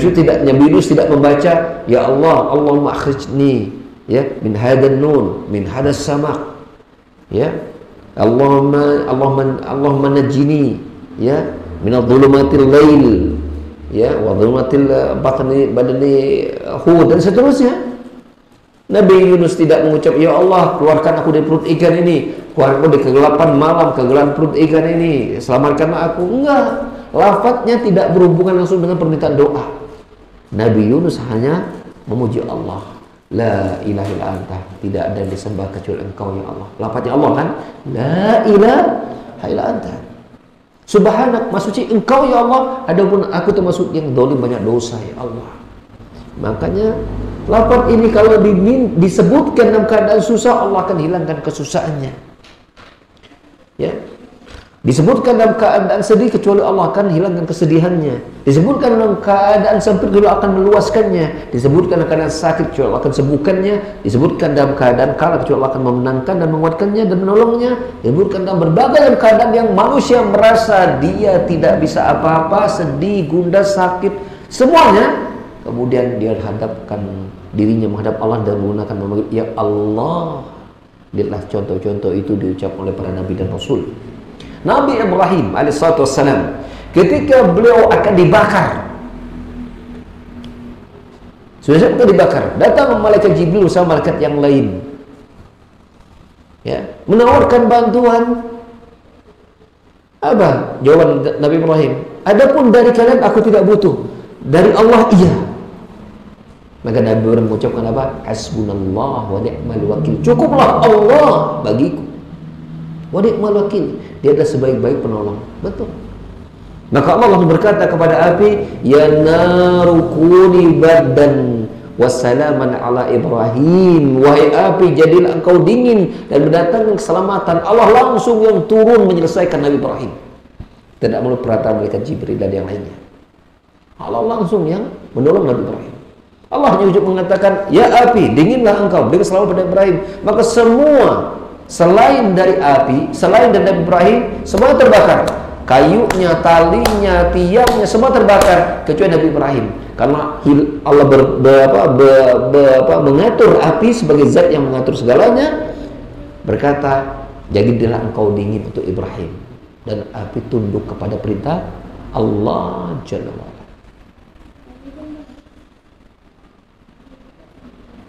Yusuf tidak membaca, ya Allah, Allahumma akhrijni, ya, min hadan nun, min hadas samak, ya, Allahumma najjini, ya, minadh dhulumatil lail ya, wa dhulmatil badani Hud dan seterusnya. Nabi Yunus tidak mengucap, ya Allah keluarkan aku dari perut ikan ini, keluarkan aku dari kegelapan malam, kegelapan perut ikan ini, selamatkanlah aku. Enggak, lafadznya tidak berhubungan langsung dengan permintaan doa. Nabi Yunus hanya memuji Allah, la ilaha illa anta, tidak ada yang disembah kecuali engkau ya Allah. Lafadznya Allah kan, la ilaha illa anta, subhanak, maha suci engkau ya Allah, adapun aku termasuk yang zalim banyak dosa ya Allah. Makanya lafaz ini kalau disebutkan dalam keadaan susah, Allah akan hilangkan kesusahannya. Ya. Disebutkan dalam keadaan sedih, kecuali Allah akan hilangkan kesedihannya. Disebutkan dalam keadaan sempit, kecuali Allah akan meluaskannya. Disebutkan dalam keadaan sakit, kecuali Allah akan sembuhkannya. Disebutkan dalam keadaan kalah, kecuali Allah akan memenangkan dan menguatkannya dan menolongnya. Disebutkan dalam berbagai keadaan yang manusia merasa dia tidak bisa apa-apa, sedih, gundah, sakit, semuanya. Kemudian dia hadapkan dirinya menghadap Allah dan menggunakan memanggil ya Allah. Lihatlah contoh-contoh itu diucapkan oleh para nabi dan rasul. Nabi Ibrahim alaihissalam ketika beliau akan dibakar, sudah siap akan dibakar, datang malaikat Jibril sama malaikat yang lain, ya, menawarkan bantuan. Apa jawaban Nabi Ibrahim? Adapun dari kalian aku tidak butuh, dari Allah iya. Maka Nabi Ibrahim mengucapkan apa? Hasbunallah wa ni'mal wakil. Cukuplah Allah bagiku. Wa ni'mal wakil. Dia adalah sebaik-baik penolong. Betul. Maka Allah berkata kepada api, ya narukuni bardan wassalaman ala Ibrahim. Wahai api, jadilah engkau dingin dan mendatangkan keselamatan. Allah langsung yang turun menyelesaikan Nabi Ibrahim. Tidak perlu perantara malaikat Jibril dan yang lainnya. Allah langsung yang menolong Nabi Ibrahim. Allah hanya mengatakan, ya api, dinginlah engkau, berikan selamat pada Ibrahim. Maka semua selain dari api, selain dari Nabi Ibrahim, semua terbakar. Kayunya, talinya, tiangnya, semua terbakar kecuali Nabi Ibrahim. Karena Allah mengatur api sebagai zat yang mengatur segalanya. Berkata, jadilah engkau dingin untuk Ibrahim. Dan api tunduk kepada perintah Allah Jalla wa'ala.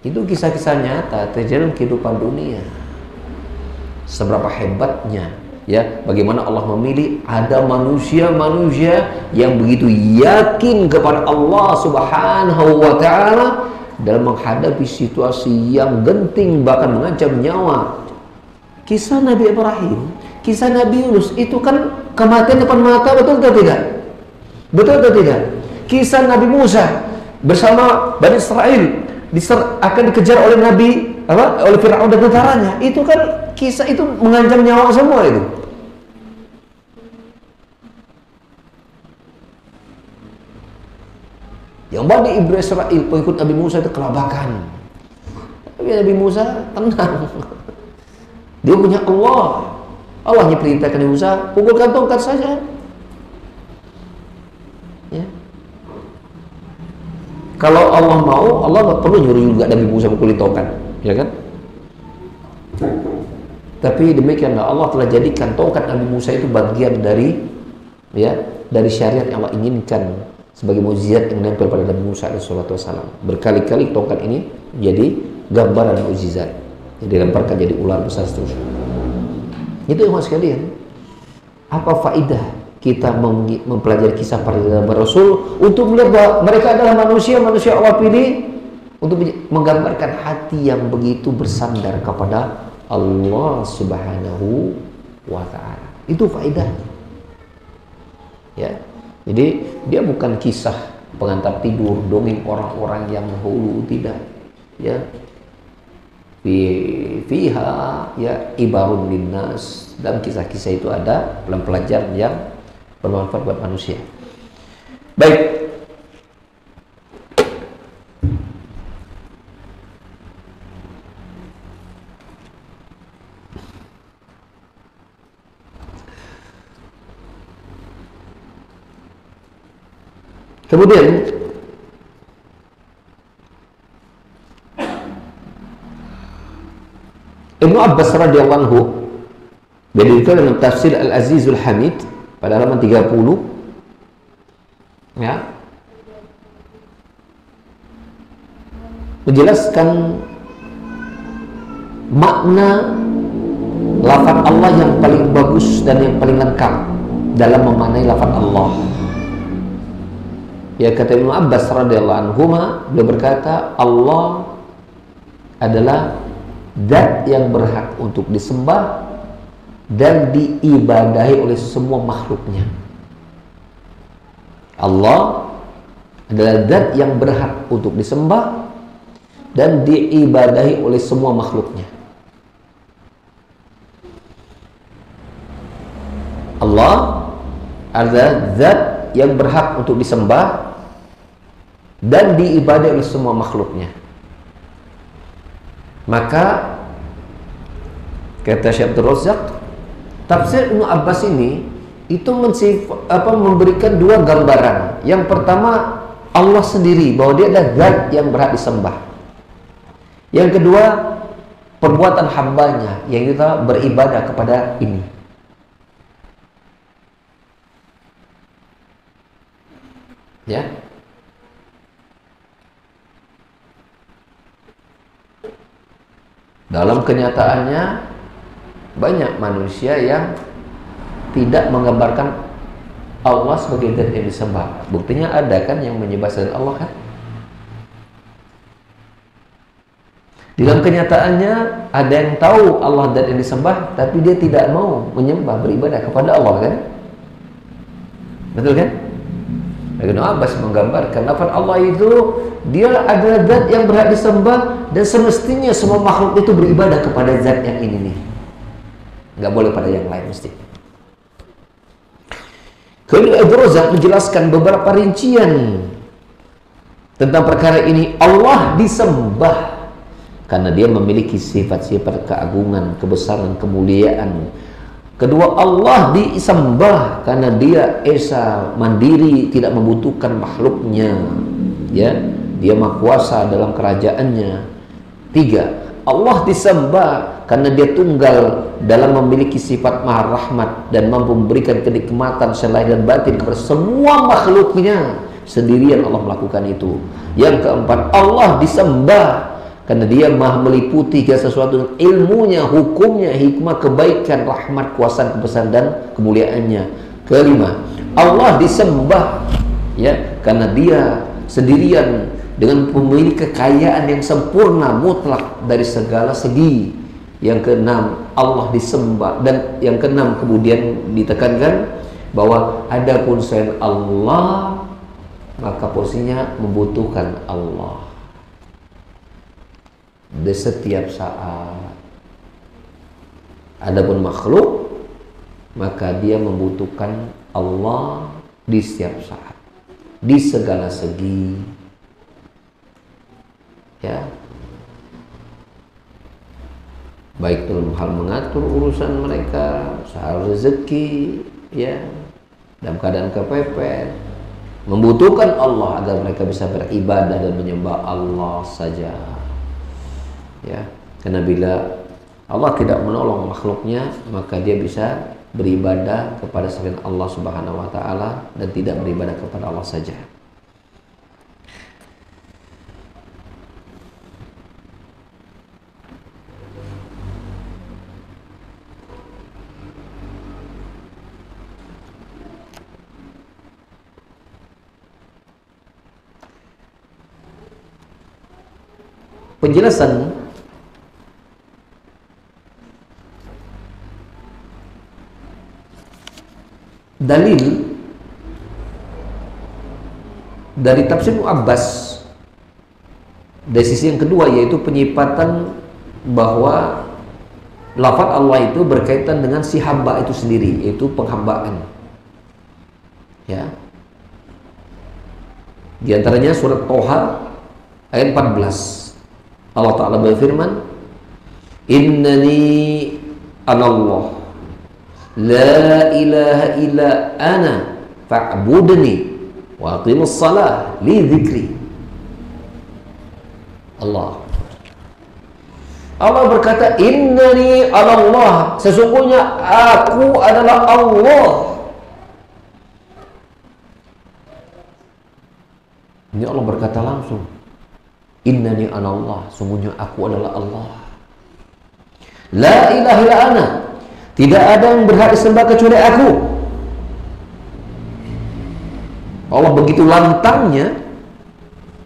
Itu kisah-kisah nyata terjadi dalam kehidupan dunia. Seberapa hebatnya, ya, bagaimana Allah memilih ada manusia-manusia yang begitu yakin kepada Allah Subhanahu wa taala dalam menghadapi situasi yang genting bahkan mengancam nyawa. Kisah Nabi Ibrahim, kisah Nabi Yunus itu kan kematian depan mata, betul atau tidak? Betul atau tidak? Kisah Nabi Musa bersama Bani Israel akan dikejar oleh oleh Fir'aun dan tentaranya. Itu kan kisah itu mengancam nyawa semua itu. Yang Bani Israel pengikut Nabi Musa itu kelabakan. Tapi Nabi Musa tenang. Dia punya Allah. Allah hanya perintahkan Nabi Musa, pukulkan tongkat saja. Ya. Kalau Allah mau, Allah nggak perlu nyuruh juga Nabi Musa pukulin tongkat, ya kan? Tapi demikianlah Allah telah jadikan tongkat Nabi Musa itu bagian dari, ya, dari syariat yang Allah inginkan sebagai mukjizat yang menempel pada Nabi Musa alaihissalam. Berkali-kali tongkat ini jadi gambaran mukjizat, jadi dilemparkan jadi ular besar seterusnya. Itu yang mas sekalian. Apa faidah kita mempelajari kisah para Rasul untuk melihat bahwa mereka adalah manusia Allah pilih untuk menggambarkan hati yang begitu bersandar kepada Allah Subhanahu wa taala. Itu faedahnya. Ya. Jadi dia bukan kisah pengantar tidur, dongeng orang-orang yang dahulu, tidak. Ya. Fiha ya ibarun linnas. Dalam kisah-kisah itu ada pelajaran yang bermanfaat buat manusia. Baik. Kemudian Ibnu Abbas radhiyallahu anhu berdirikan dalam tafsir Al-Azizul Hamid pada halaman 30, ya, menjelaskan makna lafaz Allah yang paling bagus dan yang paling lengkap dalam memaknai lafaz Allah. Ya, kata Ibnu Abbas radhiyallahu anhu, beliau berkata, Allah adalah zat yang berhak untuk disembah dan diibadahi oleh semua makhluknya. Allah adalah zat yang berhak untuk disembah dan diibadahi oleh semua makhluknya. Allah adalah zat yang berhak untuk disembah dan diibadahi oleh semua makhluknya. Maka kata Syekh Abdul Razak, tafsir Ibnu Abbas ini itu memberikan dua gambaran. Yang pertama, Allah sendiri, bahwa dia adalah zat yang berhak disembah. Yang kedua, perbuatan hambanya yang kita beribadah kepada ini. Ya, dalam kenyataannya banyak manusia yang tidak menggambarkan Allah sebagai zat yang disembah. Buktinya ada kan yang menyembah selain Allah kan? Di dalam kenyataannya ada yang tahu Allah zat yang disembah, tapi dia tidak mau menyembah, beribadah kepada Allah kan? Betul kan? Ibnu Abbas menggambarkan lafaz Allah itu dia adalah zat yang berhak disembah dan semestinya semua makhluk itu beribadah kepada zat yang ini nih. Nggak boleh pada yang lain mesti. Kemudian Abdul Razak menjelaskan beberapa rincian tentang perkara ini. Allah disembah karena dia memiliki sifat-sifat keagungan, kebesaran, kemuliaan. Kedua, Allah disembah karena dia esa, mandiri, tidak membutuhkan makhluknya. Ya, dia maha kuasa dalam kerajaannya. Tiga, Allah disembah karena dia tunggal dalam memiliki sifat maha rahmat dan mampu memberikan kenikmatan selain dan batin kepada semua makhluknya. Sendirian Allah melakukan itu. Yang keempat, Allah disembah karena dia maha meliputi segala sesuatu, ilmunya, hukumnya, hikmah, kebaikan, rahmat, kuasaan, kebesaran dan kemuliaannya. Kelima, Allah disembah ya karena dia sendirian dengan memiliki kekayaan yang sempurna mutlak dari segala segi. Yang keenam, Allah disembah, dan yang keenam kemudian ditekankan bahwa adapun selain Allah maka porsinya membutuhkan Allah di setiap saat. Adapun makhluk maka dia membutuhkan Allah di setiap saat, di segala segi. Ya, baik dalam hal mengatur urusan mereka, soal rezeki, ya, dalam keadaan kepepet, membutuhkan Allah agar mereka bisa beribadah dan menyembah Allah saja. Ya, karena bila Allah tidak menolong makhluknya, maka dia bisa beribadah kepada selain Allah Subhanahu wa taala dan tidak beribadah kepada Allah saja. Penjelasan dalil dari tafsir Ibnu Abbas dari sisi yang kedua, yaitu penyifatan bahwa lafaz Allah itu berkaitan dengan si hamba itu sendiri, yaitu penghambaan. Ya, di antaranya surat Toha ayat 14. Allah Ta'ala berfirman, Innani anallah la ilaha illa ana fa'budni wa aqimus salah li dzikri. Allah berkata, Innani anallah, sesungguhnya aku adalah Allah. Ini Allah berkata langsung. Innani anallah, sungguhnya aku adalah Allah. La ilaha illa ana, tidak ada yang berhak disembah kecuali aku. Allah begitu lantangnya,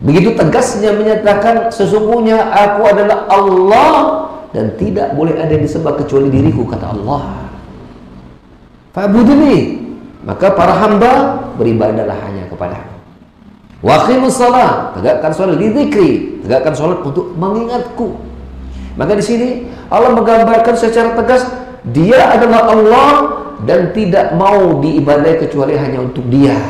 begitu tegasnya menyatakan sesungguhnya aku adalah Allah dan tidak boleh ada yang disembah kecuali diriku, kata Allah. Fa'budni, maka para hamba beribadahlah hanya kepada aku. Wa aqimus shalah, tegakkan salat, li dzikri, tegakkan salat untuk mengingatku. Maka di sini Allah menggambarkan secara tegas Dia adalah Allah dan tidak mau diibadai kecuali hanya untuk Dia.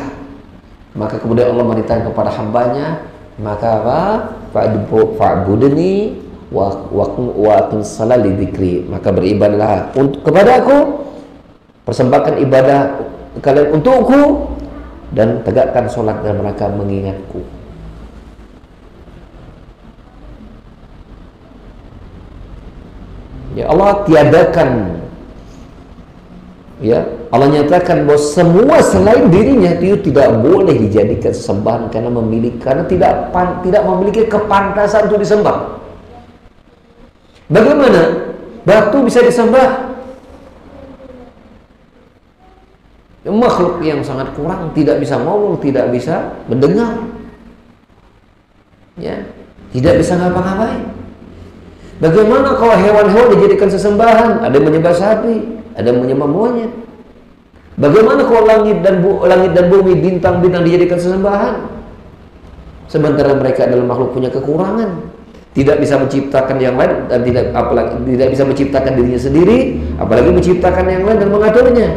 Maka kemudian Allah merintahkan kepada hambanya, maka apa? Fa'budni wa aqim shalah li dzikri, maka beribadahlah untuk kepada aku, persembahkan ibadah kalian untukku, dan tegakkan sholat dan mereka mengingatku. Ya, Allah tiadakan, ya, Allah nyatakan bahwa semua selain dirinya itu tidak boleh dijadikan sesembahan karena tidak memiliki kepantasan untuk disembah. Bagaimana batu bisa disembah? Makhluk yang sangat kurang, tidak bisa ngomong, tidak bisa mendengar, ya, tidak bisa ngapa-ngapain. Bagaimana kalau hewan-hewan dijadikan sesembahan? Ada yang menyembah sapi, ada yang menyembah monyet. Bagaimana kalau langit dan bumi, bintang-bintang dijadikan sesembahan? Sementara mereka adalah makhluk punya kekurangan, tidak bisa menciptakan yang lain dan tidak bisa menciptakan dirinya sendiri, apalagi menciptakan yang lain dan mengaturnya.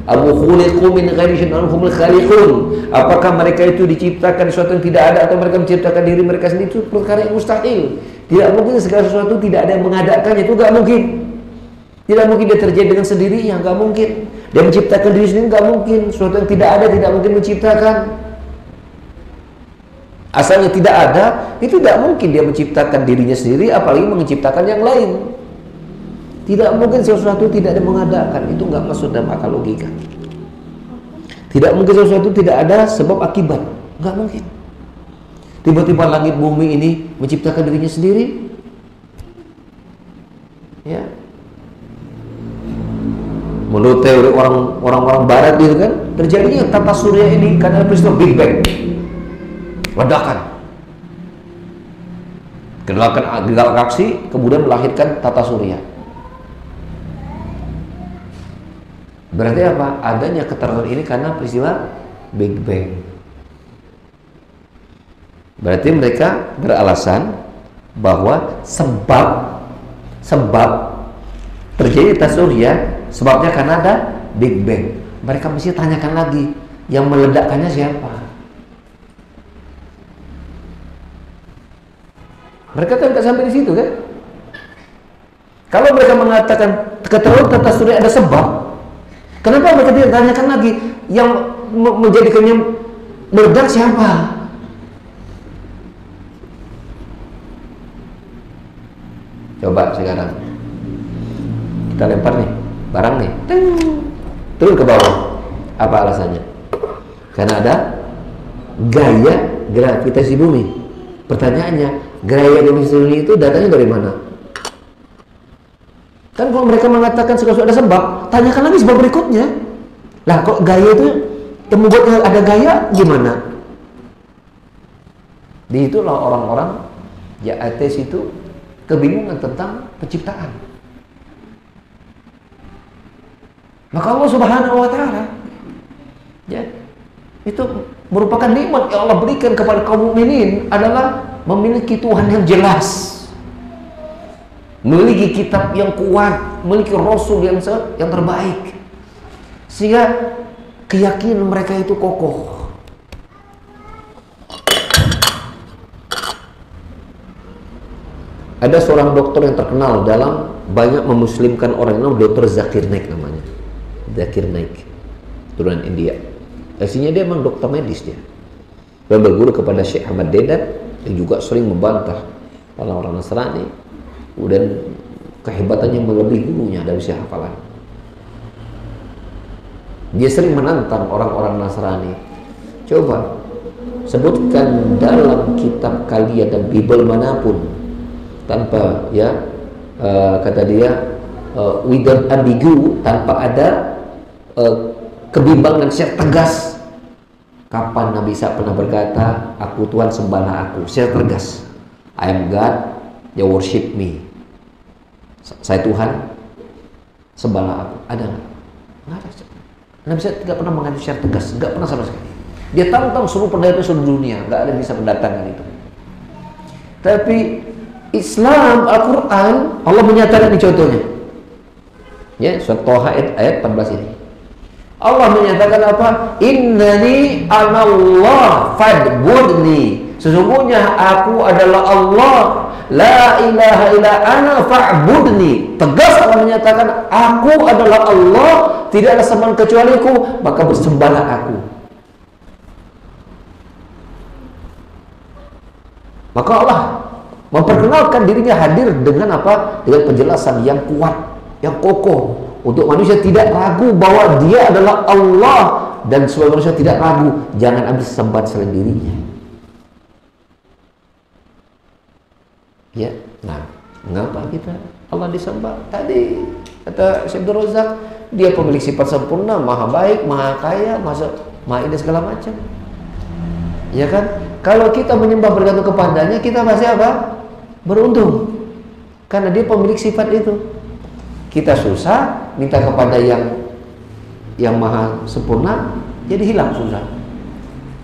Abu khuliqu min ghairi syai'in humul khaliqun. Apakah mereka itu diciptakan sesuatu yang tidak ada atau mereka menciptakan diri mereka sendiri? Itu perkara yang mustahil. Tidak mungkin segala sesuatu tidak ada yang mengadakannya, itu enggak mungkin. Tidak mungkin dia terjadi dengan sendirinya, enggak mungkin. Dia menciptakan diri sendiri, enggak mungkin. Sesuatu yang tidak ada tidak mungkin menciptakan. Asalnya tidak ada, itu tidak mungkin dia menciptakan dirinya sendiri, apalagi menciptakan yang lain. Tidak mungkin sesuatu tidak ada mengadakan, itu nggak masuk dalam akal logika. Tidak mungkin sesuatu tidak ada sebab akibat, nggak mungkin. Tiba-tiba langit bumi ini menciptakan dirinya sendiri, ya. Menurut teori orang-orang Barat itu kan, terjadinya tata surya ini karena peristiwa Big Bang, ledakan, galaksi kemudian melahirkan tata surya. Berarti apa? Adanya keterangan ini karena peristiwa Big Bang. Berarti mereka beralasan bahwa sebab terjadi tata surya sebabnya karena ada Big Bang. Mereka mesti tanyakan lagi, yang meledakkannya siapa? Mereka kan nggak sampai di situ kan? Kalau mereka mengatakan keterangan tata surya ada sebab, kenapa mereka tidak tanyakan lagi yang menjadikannya meledak siapa? Coba sekarang kita lempar nih barang nih, turun ke bawah. Apa alasannya? Karena ada gaya gravitasi bumi. Pertanyaannya, gaya gravitasi bumi itu datangnya dari mana? Kan kalau mereka mengatakan segala ada sebab, tanyakan lagi sebab berikutnya. Lah kok gaya itu yang membuat ada gaya gimana? Di itulah orang-orang ya ateis itu kebingungan tentang penciptaan. Maka Allah Subhanahu wa taala, ya, itu merupakan nikmat yang Allah berikan kepada kaum mukminin adalah memiliki Tuhan yang jelas, memiliki kitab yang kuat, memiliki rasul yang terbaik, sehingga keyakinan mereka itu kokoh. Ada seorang dokter yang terkenal dalam banyak memuslimkan orang, namanya Dr. Zakir Naik namanya. Zakir Naik, turunan India. Aslinya dia memang dokter medis dia. Dia berguru kepada Syekh Ahmad Dedat yang juga sering membantah orang-orang Nasrani. Kemudian kehebatannya melebihi gurunya dari Syekh hafalan. Dia sering menantang orang-orang Nasrani. Coba sebutkan dalam kitab kalian dan Bible manapun tanpa kata dia without ambigu, tanpa ada kebimbangan secara tegas. Kapan Nabi Isa pernah berkata, aku Tuhan sembahlah aku, secara tegas. I am God, you worship me. Saya Tuhan, sembahlah aku. Ada nggak? Nggak ada. Nabi Isa tidak pernah mengatakan secara tegas, nggak pernah sama sekali. Dia tantang seluruh perdamaian seluruh dunia, nggak ada yang bisa mendatangkan itu. Tapi Islam, Al-Quran, Allah menyatakan ini contohnya. Ya, surat Toha ayat 14 ini. Allah menyatakan apa? Innani anallah fa'budni. Sesungguhnya aku adalah Allah. La ilaha illa ana fa'budni. Tegas Allah menyatakan, aku adalah Allah, tidak ada sembahan kecualiku, maka bersembahlah aku. Maka Allah memperkenalkan dirinya hadir dengan apa? Dengan penjelasan yang kuat, yang kokoh, untuk manusia tidak ragu bahwa dia adalah Allah, dan sebagai manusia tidak ragu jangan ambil sembahan selain dirinya. Ya, nah, mengapa kita Allah disembah? Tadi kata Syekh Abdul Razak, dia pemilik sifat sempurna, maha baik, maha kaya, maha indah segala macam. Ya kan? Kalau kita menyembah bergantung kepadanya, kita pasti apa? Beruntung, karena dia pemilik sifat itu. Kita susah minta kepada yang maha sempurna, jadi hilang susah.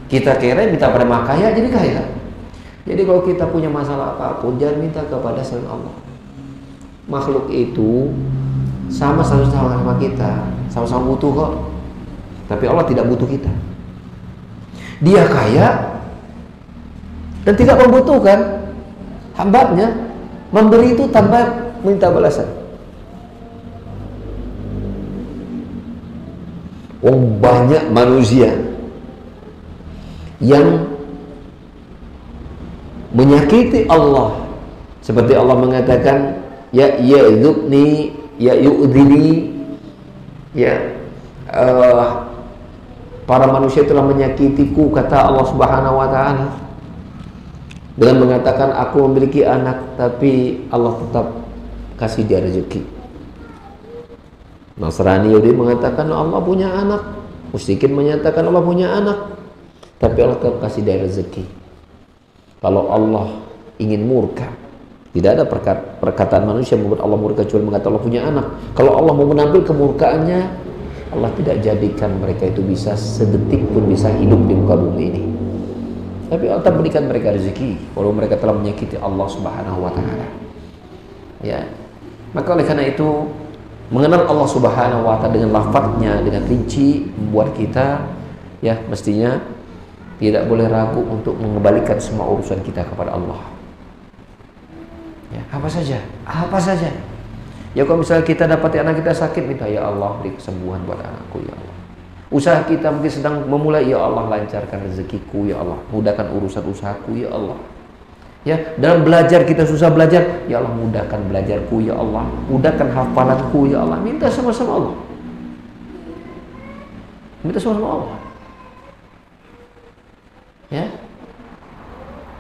Kita kere minta pada maha kaya, jadi kaya. Jadi kalau kita punya masalah apapun, jangan minta kepada selain Allah. Makhluk itu sama-sama sama kita, sama-sama butuh kok. Tapi Allah tidak butuh kita. Dia kaya dan tidak membutuhkan hambanya, memberi itu tanpa minta balasan. Banyak manusia yang menyakiti Allah, seperti Allah mengatakan, ya ya'dzubni ya yu'dhini, para manusia telah menyakitiku, kata Allah Subhanahu wa taala, dengan mengatakan aku memiliki anak, tapi Allah tetap kasih dia rezeki. Nasrani Yahudi mengatakan Allah punya anak, musyrikin menyatakan Allah punya anak, tapi Allah tetap kasih dia rezeki. Kalau Allah ingin murka, tidak ada perkataan manusia membuat Allah murka kecuali mengatakan Allah punya anak. Kalau Allah mau menampil kemurkaannya, Allah tidak jadikan mereka itu bisa sedetik pun bisa hidup di muka bumi ini. Tapi Allah tetap berikan mereka rezeki walau mereka telah menyakiti Allah Subhanahu wa taala. Ya. Maka oleh karena itu, mengenal Allah Subhanahu wa taala dengan lafadznya, dengan rinci, membuat kita mestinya tidak boleh ragu untuk mengembalikan semua urusan kita kepada Allah. Ya, apa saja. Ya, kalau misalnya kita dapat anak kita sakit, minta ya Allah beri kesembuhan buat anakku ya Allah. Usaha kita mungkin sedang memulai, ya Allah lancarkan rezekiku ya Allah, mudahkan urusan usahaku ya Allah. Ya, dalam belajar kita susah belajar, ya Allah mudahkan belajarku ya Allah, mudahkan hafalanku ya Allah. Minta sama-sama Allah. Minta sama-sama Allah. Ya.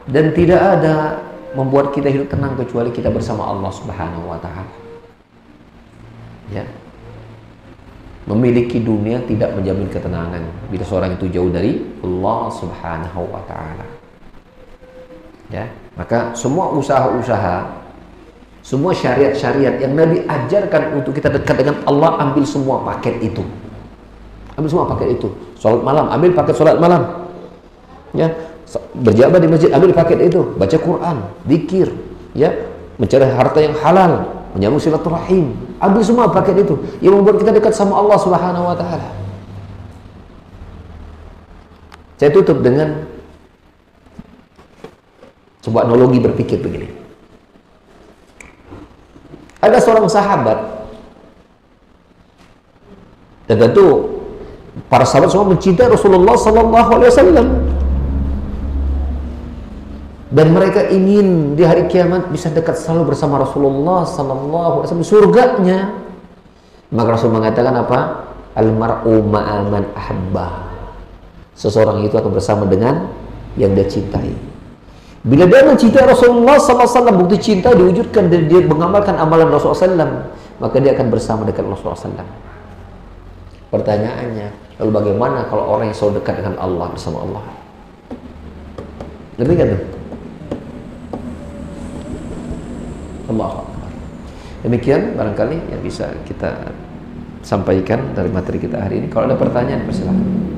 Dan tidak ada membuat kita hidup tenang kecuali kita bersama Allah Subhanahu wa taala. Ya. Memiliki dunia tidak menjamin ketenangan bila seorang itu jauh dari Allah Subhanahu wa taala. Ya, maka semua usaha-usaha, semua syariat-syariat yang Nabi ajarkan untuk kita dekat dengan Allah, ambil semua paket itu. Ambil semua paket itu. Salat malam, ambil paket salat malam. Ya, berjabat di masjid, ambil paket itu. Baca Quran, zikir, ya, mencari harta yang halal, menyambung silaturahim. Ambil semua paket itu yang membuat kita dekat sama Allah Subhanahu wa taala. Saya tutup dengan sebuah analogi berpikir begini. Ada seorang sahabat, dan tentu para sahabat semua mencintai Rasulullah Sallallahu Alaihi Wasallam, dan mereka ingin di hari kiamat bisa dekat selalu bersama Rasulullah Sallallahu Alaihi Wasallam di surganya. Maka Rasul mengatakan apa? Al mar'u ma'aman ahabba. Seseorang itu akan bersama dengan yang dia cintai. Bila dia mencintai Rasulullah SAW, bukti cinta diwujudkan dan dia mengamalkan amalan Rasulullah SAW, maka dia akan bersama dekat Rasulullah SAW. Pertanyaannya, lalu bagaimana kalau orang yang selalu dekat dengan Allah, bersama Allah? Lebih kan tuh? Allahu Akbar. Demikian barangkali yang bisa kita sampaikan dari materi kita hari ini. Kalau ada pertanyaan, persilakan.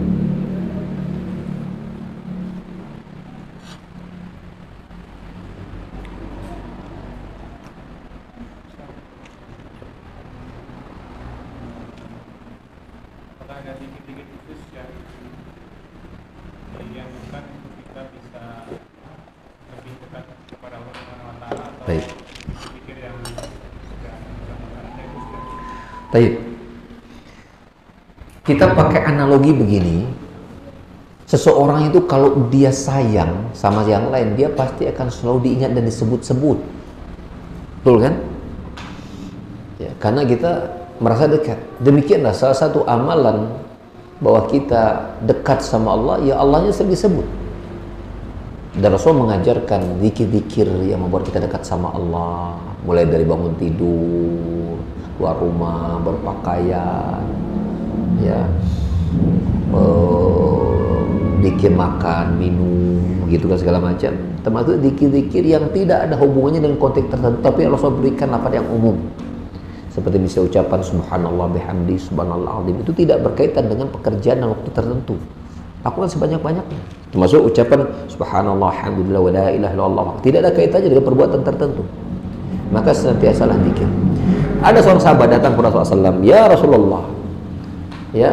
Baik. Kita pakai analogi begini. Seseorang itu kalau dia sayang sama yang lain, dia pasti akan selalu diingat dan disebut-sebut. Betul kan? Ya, karena kita merasa dekat. Demikianlah salah satu amalan bahwa kita dekat sama Allah, ya Allahnya sering disebut. Dan Rasul mengajarkan zikir-zikir yang membuat kita dekat sama Allah. Mulai dari bangun tidur, keluar rumah, berpakaian, ya, zikir makan, minum, gitu kan segala macam. Termasuk zikir-zikir yang tidak ada hubungannya dengan konteks tertentu, tapi Rasul berikan lafaz yang umum. Seperti misalnya ucapan subhanallah bihamdi, subhanallah azim, itu tidak berkaitan dengan pekerjaan dan waktu tertentu. Lakukan sebanyak-banyaknya. Termasuk ucapan subhanallah, alhamdulillah, wa la ilaha illallah, tidak ada kaitannya dengan perbuatan tertentu. Maka senantiasalah zikir. Ada seorang sahabat datang kepada Rasulullah SAW, ya Rasulullah, ya,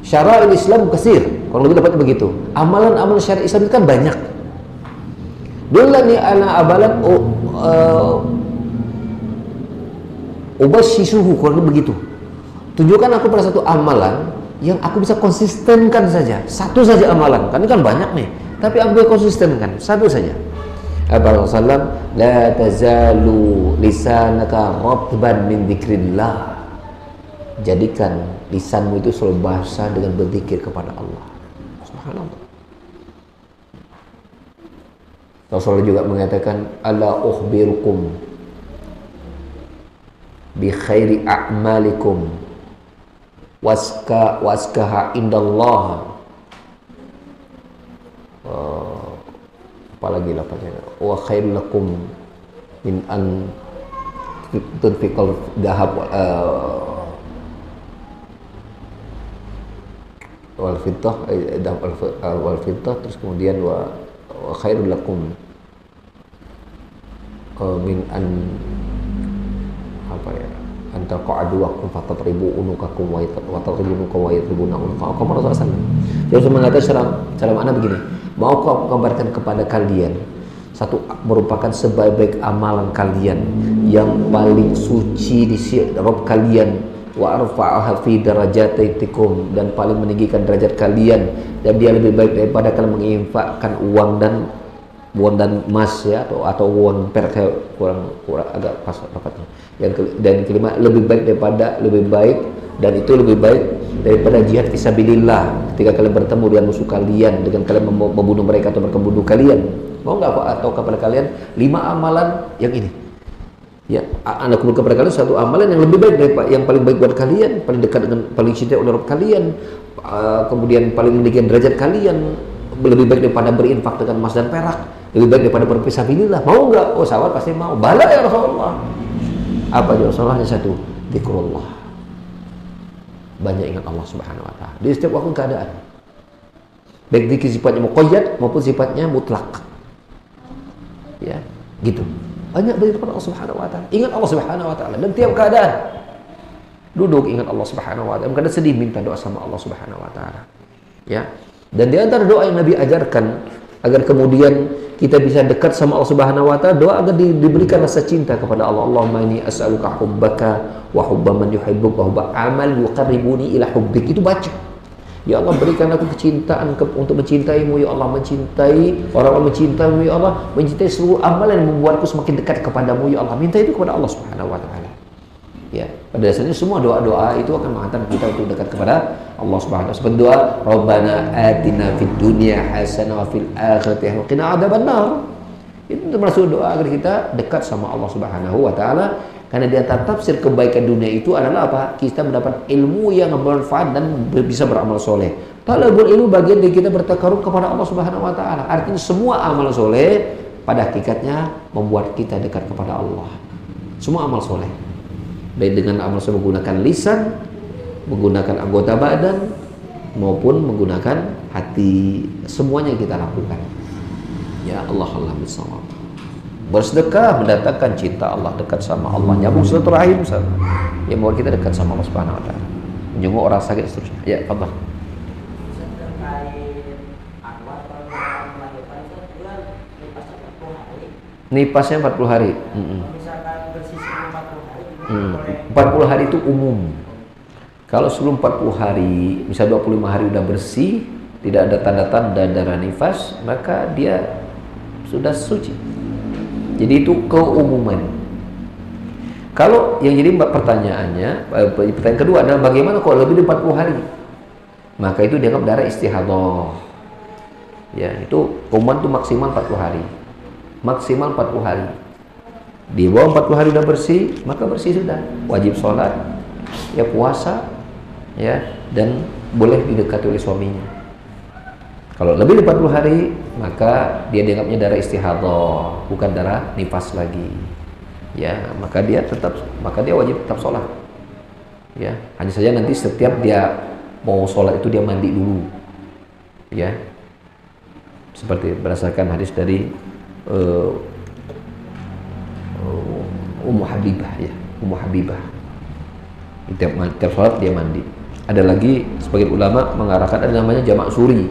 syara'il Islam kasir, kalau lebih dapat begitu. Amalan-amalan syariat Islam itu kan banyak. Dullani ala abalan ubashisuhu, kalau begitu. Tunjukkan aku pada satu amalan yang aku bisa konsistenkan saja, satu saja amalan. Kan ini kan banyak nih, tapi aku bisa konsistenkan satu saja. Rasulullah, la tazalu lisanaka ratban min dzikrillah. Jadikan lisanmu itu selalu basah dengan berzikir kepada Allah. Subhanallah. Rasulullah juga mengatakan, ala ukhbirukum bi khairi a'malikum waskaha indallah. Apalagi lapasnya, wa khairul lakum min an tunfiqal dahab wal fiddah, wal fiddah, terus kemudian wa khairul lakum min an apa ya, antal qa'aduwakum fatatribu unukakum wa tatribu unukakum wa yatribuna unukakum. Rasulullah SAW jadi mengatakan secara makna begini, mau aku kabarkan kepada kalian satu merupakan sebaik-baik amalan kalian yang paling suci di sisi Rabb kalian, wa arfa'aha fi darajatikum, dan paling meninggikan derajat kalian, dan dia lebih baik daripada kalian menginfakkan uang dan emas, ya, atau uang perak, kurang agak pas dapatnya. Dan kelima, lebih baik dan itu lebih baik daripada jihad fisabilillah, ketika kalian bertemu dengan musuh kalian, dengan kalian membunuh mereka atau membunuh kalian. Mau nggak atau kepada kalian 5 amalan yang ini, ya, Anda kumpulkan kepada kalian satu amalan yang lebih baik daripada, yang paling baik buat kalian, paling dekat dengan, paling cinta oleh Rabb kalian, kemudian paling meninggikan derajat kalian, lebih baik daripada berinfak dengan emas dan perak, lebih baik daripada berfisabilillah. Mau nggak? Oh, sahabat pasti mau. Bala ya Rasulullah. Apa dia Rasulullah? Hanya satu, zikrullah. Banyak ingat Allah Subhanahu wa ta'ala di setiap waktu keadaan, baik zikir sifatnya muqayyad maupun sifatnya mutlak, ya, gitu. Banyak dari Allah Subhanahu wa ta'ala. Ingat Allah Subhanahu wa ta'ala dan tiap keadaan. Duduk ingat Allah Subhanahu wa ta'ala, kadang sedih minta doa sama Allah Subhanahu wa ta'ala, ya. Dan di antara doa yang Nabi ajarkan agar kemudian kita bisa dekat sama Allah Subhanahu wa ta'ala, doa agar diberikan rasa cinta kepada Allah. Allahumma inni as'aluka hubbaka wa hubba man yuhibbuka wa hubba amal yuqarribuni ila hubbik. Itu baca. Ya Allah, berikan aku kecintaan untuk mencintaimu, ya Allah, mencintai orang-orang mencintaimu, ya Allah, mencintai seluruh amalan yang membuatku semakin dekat kepadamu, ya Allah. Minta itu kepada Allah Subhanahu wa ta'ala. Ya, pada dasarnya semua doa-doa itu akan menghantar kita untuk dekat kepada Allah Subhanahu wa taala. Seperti doa Rabbana atina fid dunya hasanah wa fil akhirati hasanah wa qina adzabannar. Itu termasuk doa agar kita dekat sama Allah Subhanahu wa taala, karena di antara tafsir kebaikan dunia itu adalah apa? Kita mendapat ilmu yang bermanfaat dan bisa beramal soleh. Talabul ilmu bagian dari kita bertakarub kepada Allah Subhanahu wa taala. Artinya semua amal soleh pada hakikatnya membuat kita dekat kepada Allah. Semua amal soleh, baik dengan amal soleh menggunakan lisan, menggunakan anggota badan, maupun menggunakan hati, semuanya kita lakukan. Ya Allah, Allah bisawab. Bersedekah mendatangkan cinta Allah, dekat sama Allah, nyambung silaturahim sama, yang membuat kita dekat sama Allah Subhanahu wa taala. Menjenguk orang sakit seterusnya. Ya, Allah. Nipasnya 40 hari. Misalkan bersih 40 hari. 40 hari itu umum. Kalau sebelum 40 hari, misal 25 hari udah bersih, tidak ada tanda-tanda darah nifas, maka dia sudah suci. Jadi itu keumuman. Kalau yang jadi pertanyaannya, pertanyaan kedua adalah bagaimana kalau lebih dari 40 hari? Maka itu dianggap darah istihadah. Ya, itu keumuman itu maksimal 40 hari. Maksimal 40 hari. Di bawah 40 hari udah bersih, maka bersih sudah. Wajib sholat, ya puasa, ya, dan boleh didekati oleh suaminya. Kalau lebih dari 40 hari, maka dia dianggapnya darah istihadah, bukan darah nifas lagi. Ya, maka dia wajib tetap sholat. Ya, hanya saja nanti setiap dia mau sholat itu dia mandi dulu. Ya, seperti berdasarkan hadis dari Ummu Habibah, ya, Ummu Habibah. Tiap sholat dia mandi. Ada lagi sebagian ulama mengarahkan ada namanya jamak suri.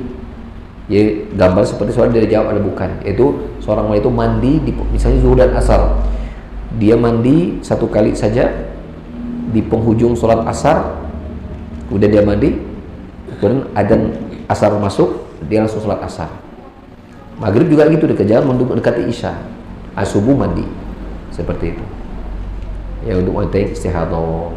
Ya, gambar seperti sholat dari jawab ada bukan. Yaitu seorang wanita itu mandi di, misalnya zuhur dan asar. Dia mandi satu kali saja di penghujung sholat asar, kemudian dia mandi, kemudian adzan asar masuk, dia langsung sholat asar. Maghrib juga gitu, dekat jalan mendekati isya. Subuh mandi, seperti itu. Ya, untuk wanita yang istihadah.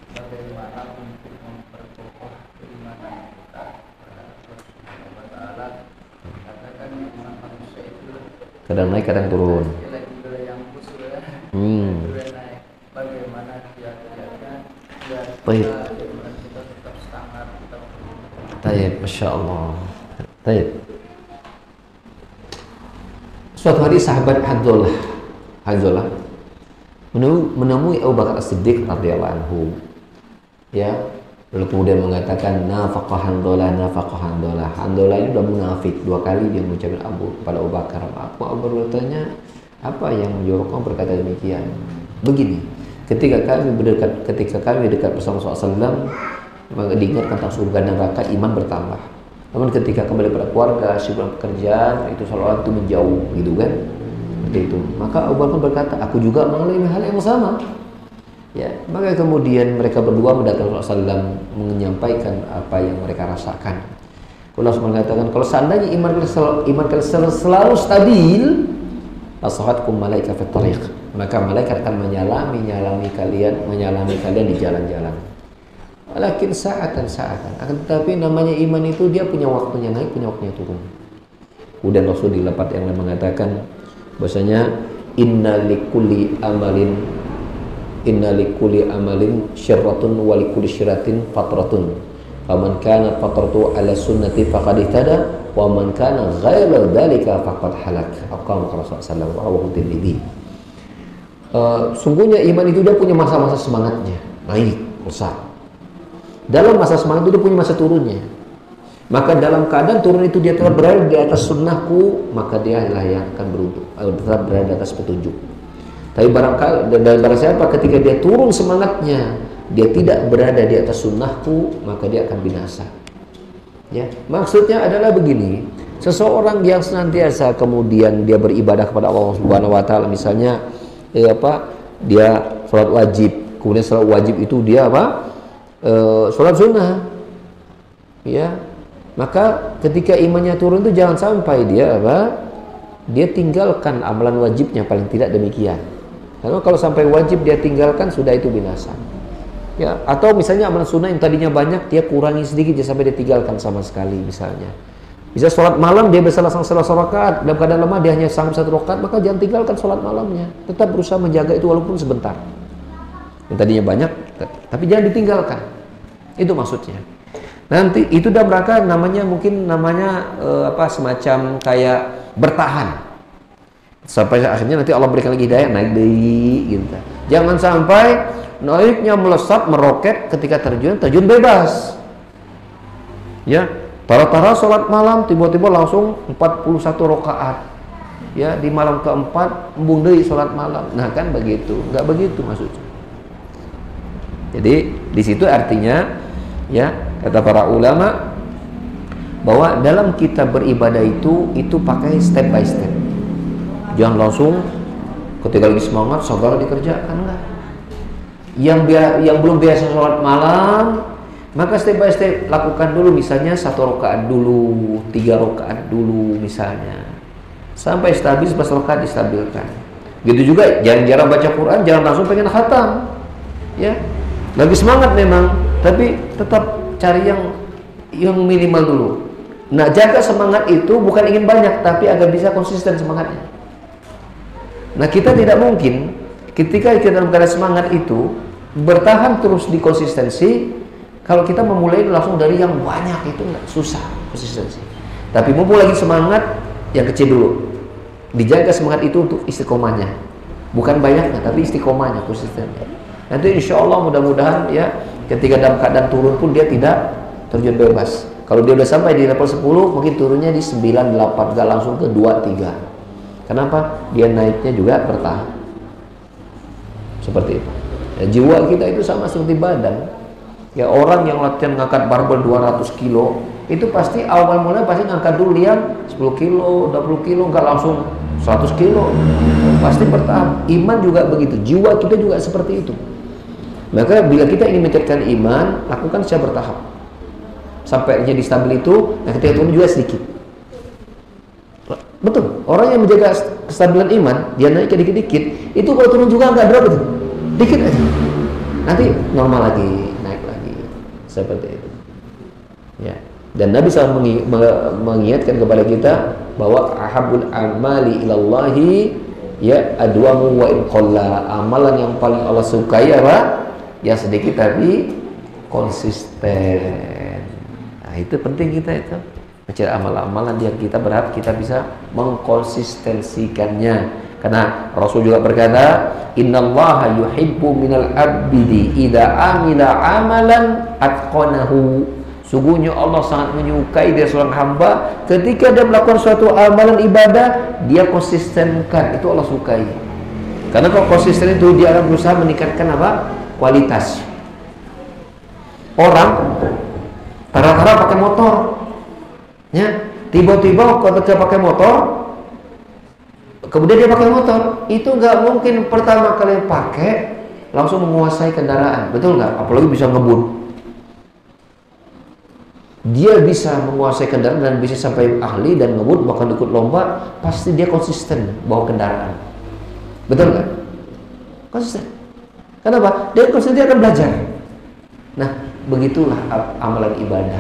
Bagaimana untuk memperkokoh keimanan kita kepada Allah Subhanahu wa taala? Katakan iman manusia itu Kadang naik, kadang turun. Lagi yang khusus ya. Naik. Bagaimana kiat-kiatnya biar Baik. kita tetap standar kita. Tayyib, Masya Allah. Tayyib. Suatu hari sahabat Hanzalah menemui Abu Bakar As-Siddiq radhiyallahu anhu. Ya, lalu kemudian mengatakan nafaqah Hanzalah. Hanzalah ini sudah munafik 2 kali dia mengucapkan kepada Abu Bakar. Abu Bakar bertanya, apa yang menyuruh berkata demikian? Begini, ketika kami dekat bersama SAW, diingat tentang surga dan neraka, iman bertambah. Namun ketika kembali pada keluarga, sibuk pekerjaan, itu seolah-olah itu menjauh, gitu kan? Seperti itu. Maka Abu Bakar berkata, aku juga mengalami hal yang sama. Ya, maka kemudian mereka berdua mendatangi Rasulullah SAW menyampaikan apa yang mereka rasakan. Allah mengatakan, kalau seandainya iman kalian selalu stabil, lasahatkum malaika fit tariq, maka malaikat akan menyalami kalian di jalan-jalan. Walakin sa'atan. Akan tetapi namanya iman itu dia punya waktunya naik, punya waktunya turun. Kemudian Rasul di lafaz yang lain mengatakan bahwasanya inna likulli amalin syirratun wa likulli syirratin fatratun. Faman kana fatratu ala sunnati faqad ihtada wa man kana ghayra dzalika faqad halak. Aqama Rasulullah sallallahu alaihi wasallam. Sungguhnya iman itu dia punya masa-masa semangatnya, naik, besar. Dalam masa semangat itu dia punya masa turunnya. Maka dalam keadaan turun itu dia telah berada di atas sunnahku, maka dia adalah yang akan beruntung, tetap berada di atas petunjuk. Tapi barang siapa ketika dia turun semangatnya, dia tidak berada di atas sunnahku, maka dia akan binasa. Ya, maksudnya adalah begini, seseorang yang senantiasa kemudian dia beribadah kepada Allah Subhanahu wa taala, misalnya dia sholat wajib, kemudian sholat wajib itu dia sholat sunnah, ya, maka ketika imannya turun itu jangan sampai dia dia tinggalkan amalan wajibnya, paling tidak demikian. Karena kalau sampai wajib dia tinggalkan, sudah itu binasa. Ya, atau misalnya amalan sunnah yang tadinya banyak, dia kurangi sedikit ya, sampai dia tinggalkan sama sekali misalnya. Bisa sholat malam dia bisa langsung salah rakaat, dalam keadaan lemah dia hanya sanggup 1 rakaat, maka jangan tinggalkan sholat malamnya. Tetap berusaha menjaga itu walaupun sebentar. Yang tadinya banyak, tapi jangan ditinggalkan. Itu maksudnya. Nanti itu dalam rangka namanya semacam kayak bertahan. Sampai akhirnya nanti Allah berikan lagi hidayah, naik deh gitu. Jangan sampai naiknya melesat, meroket ketika terjun bebas. Ya, tara-tara sholat malam tiba-tiba langsung 41 rakaat. Ya, di malam keempat embung deui sholat malam. Nah, kan begitu. Enggak begitu maksudnya. Jadi di situ artinya ya, kata para ulama bahwa dalam kita beribadah itu pakai step by step. Jangan langsung ketika lagi semangat segala dikerjakan, enggak. Yang belum biasa sholat malam, maka step by step lakukan dulu, misalnya 1 rakaat dulu, 3 rakaat dulu misalnya, sampai stabil 11 rakaat distabilkan. Gitu juga jangan jarang baca Quran, jangan langsung pengen khatam. Ya, lagi semangat memang, tapi tetap cari yang minimal dulu. Nah, jaga semangat itu bukan ingin banyak, tapi agar bisa konsisten semangatnya. Nah, kita tidak mungkin ketika kita dalam keadaan semangat itu bertahan terus di konsistensi. Kalau kita memulai langsung dari yang banyak itu susah konsistensi. Tapi mumpung lagi semangat, yang kecil dulu. Dijaga semangat itu untuk istiqomahnya. Bukan banyaknya, tapi istiqomahnya, konsistennya. Nanti insya Allah mudah-mudahan ya, ketika dalam keadaan turun pun dia tidak terjun bebas. Kalau dia udah sampai di level 10, mungkin turunnya di 9, 8, gak langsung ke 2, 3. Kenapa? Dia naiknya juga bertahap. Seperti itu. Ya, jiwa kita itu sama seperti badan. Ya, orang yang latihan ngangkat barbel 200 kilo, itu pasti awal mulanya pasti ngangkat dulu yang 10 kilo, 20 kilo, nggak langsung 100 kilo. Pasti bertahap. Iman juga begitu. Jiwa kita juga seperti itu. Maka bila kita ingin meningkatkan iman, lakukan secara bertahap. Sampai jadi stabil itu, nah ketika turun juga sedikit. Betul, orang yang menjaga kestabilan iman, dia naik dikit-dikit, itu kalau turun juga nggak drop itu, dikit aja, nanti normal lagi, naik lagi, seperti itu. Ya, dan Nabi SAW mengingatkan kepada kita bahwa ahabul amali ilallahi ya adwamu wa in qalla, amalan yang paling Allah sukai apa? Yang sedikit tapi konsisten. Nah, itu penting kita itu. Mencari amalan-amalan yang kita berharap kita bisa mengkonsistensikannya. Karena Rasul juga berkata, innallaha yuhibbu minal abdi idza amila amalan atqanahu. Sungguhnya Allah sangat menyukai dari seorang hamba ketika dia melakukan suatu amalan ibadah, dia konsistenkan. Itu Allah sukai. Karena kalau konsisten itu dia akan berusaha meningkatkan apa? Kualitas. Orang tara-tara pakai motor, ya, tiba-tiba ketika pakai motor, kemudian dia pakai motor, itu nggak mungkin pertama kali pakai langsung menguasai kendaraan, betul nggak? Apalagi bisa ngebut. Dia bisa menguasai kendaraan dan bisa sampai ahli dan ngebut, bahkan ikut lomba, pasti dia konsisten bawa kendaraan, betul nggak? Konsisten. Kenapa? Dia konsisten, dia akan belajar. Nah, begitulah amalan ibadah.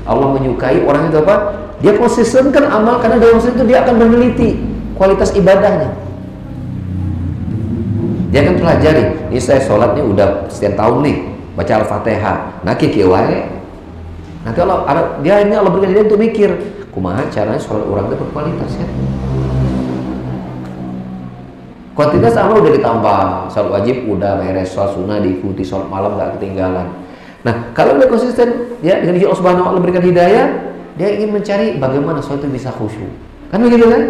Allah menyukai orang itu apa? Dia konsistenkan amal, karena dalam konsisten itu dia akan meneliti kualitas ibadahnya. Dia akan pelajari. Ini saya sholat nih udah sekian tahun nih, baca Al-Fatihah. Nah, kieu wae. Nanti dia berikan dia untuk mikir, kumaha caranya sholat orang itu berkualitas ya. Kuantitas amal udah ditambah, sholat wajib udah beres, sholat sunnah diikuti, sholat malam nggak ketinggalan. Nah, kalau dia konsisten, ya dengan Allah Subhanahu wa Ta'ala berikan hidayah, dia ingin mencari bagaimana sholat itu bisa khusyuk. Kan begitu kan?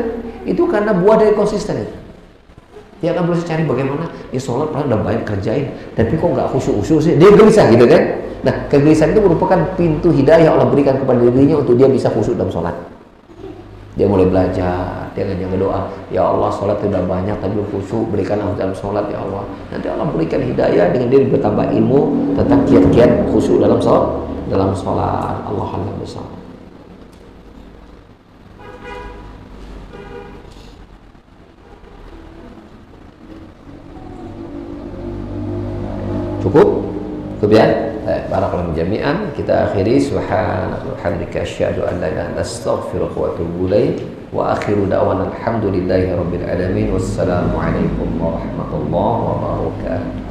Itu karena buah dari konsisten itu. Dia akan berusaha cari bagaimana ya sholat padahal udah banyak kerjain, tapi kok nggak khusyuk-khusyuk sih? Dia gelisah gitu kan? Nah, kegelisahan itu merupakan pintu hidayah Allah berikan kepada dirinya untuk dia bisa khusyuk dalam sholat. Dia mulai belajar, dia akan doa, ya Allah sholat sudah banyak tapi belum khusyuk, berikan aku dalam sholat ya Allah. Nanti Allah berikan hidayah dengan dia bertambah ilmu tentang kiat-kiat khusyuk dalam sholat. Allah besar. Cukup? Cukup ya? Barakallahu jami'an. Kita akhiri subhanaka wa bihamdika asyhadu an la ilaha illa anta astaghfiruka wa atubu ilaik. Wa akhiru da'wana alhamdulillahi rabbil alamin. Wassalamu alaikum warahmatullahi wabarakatuh.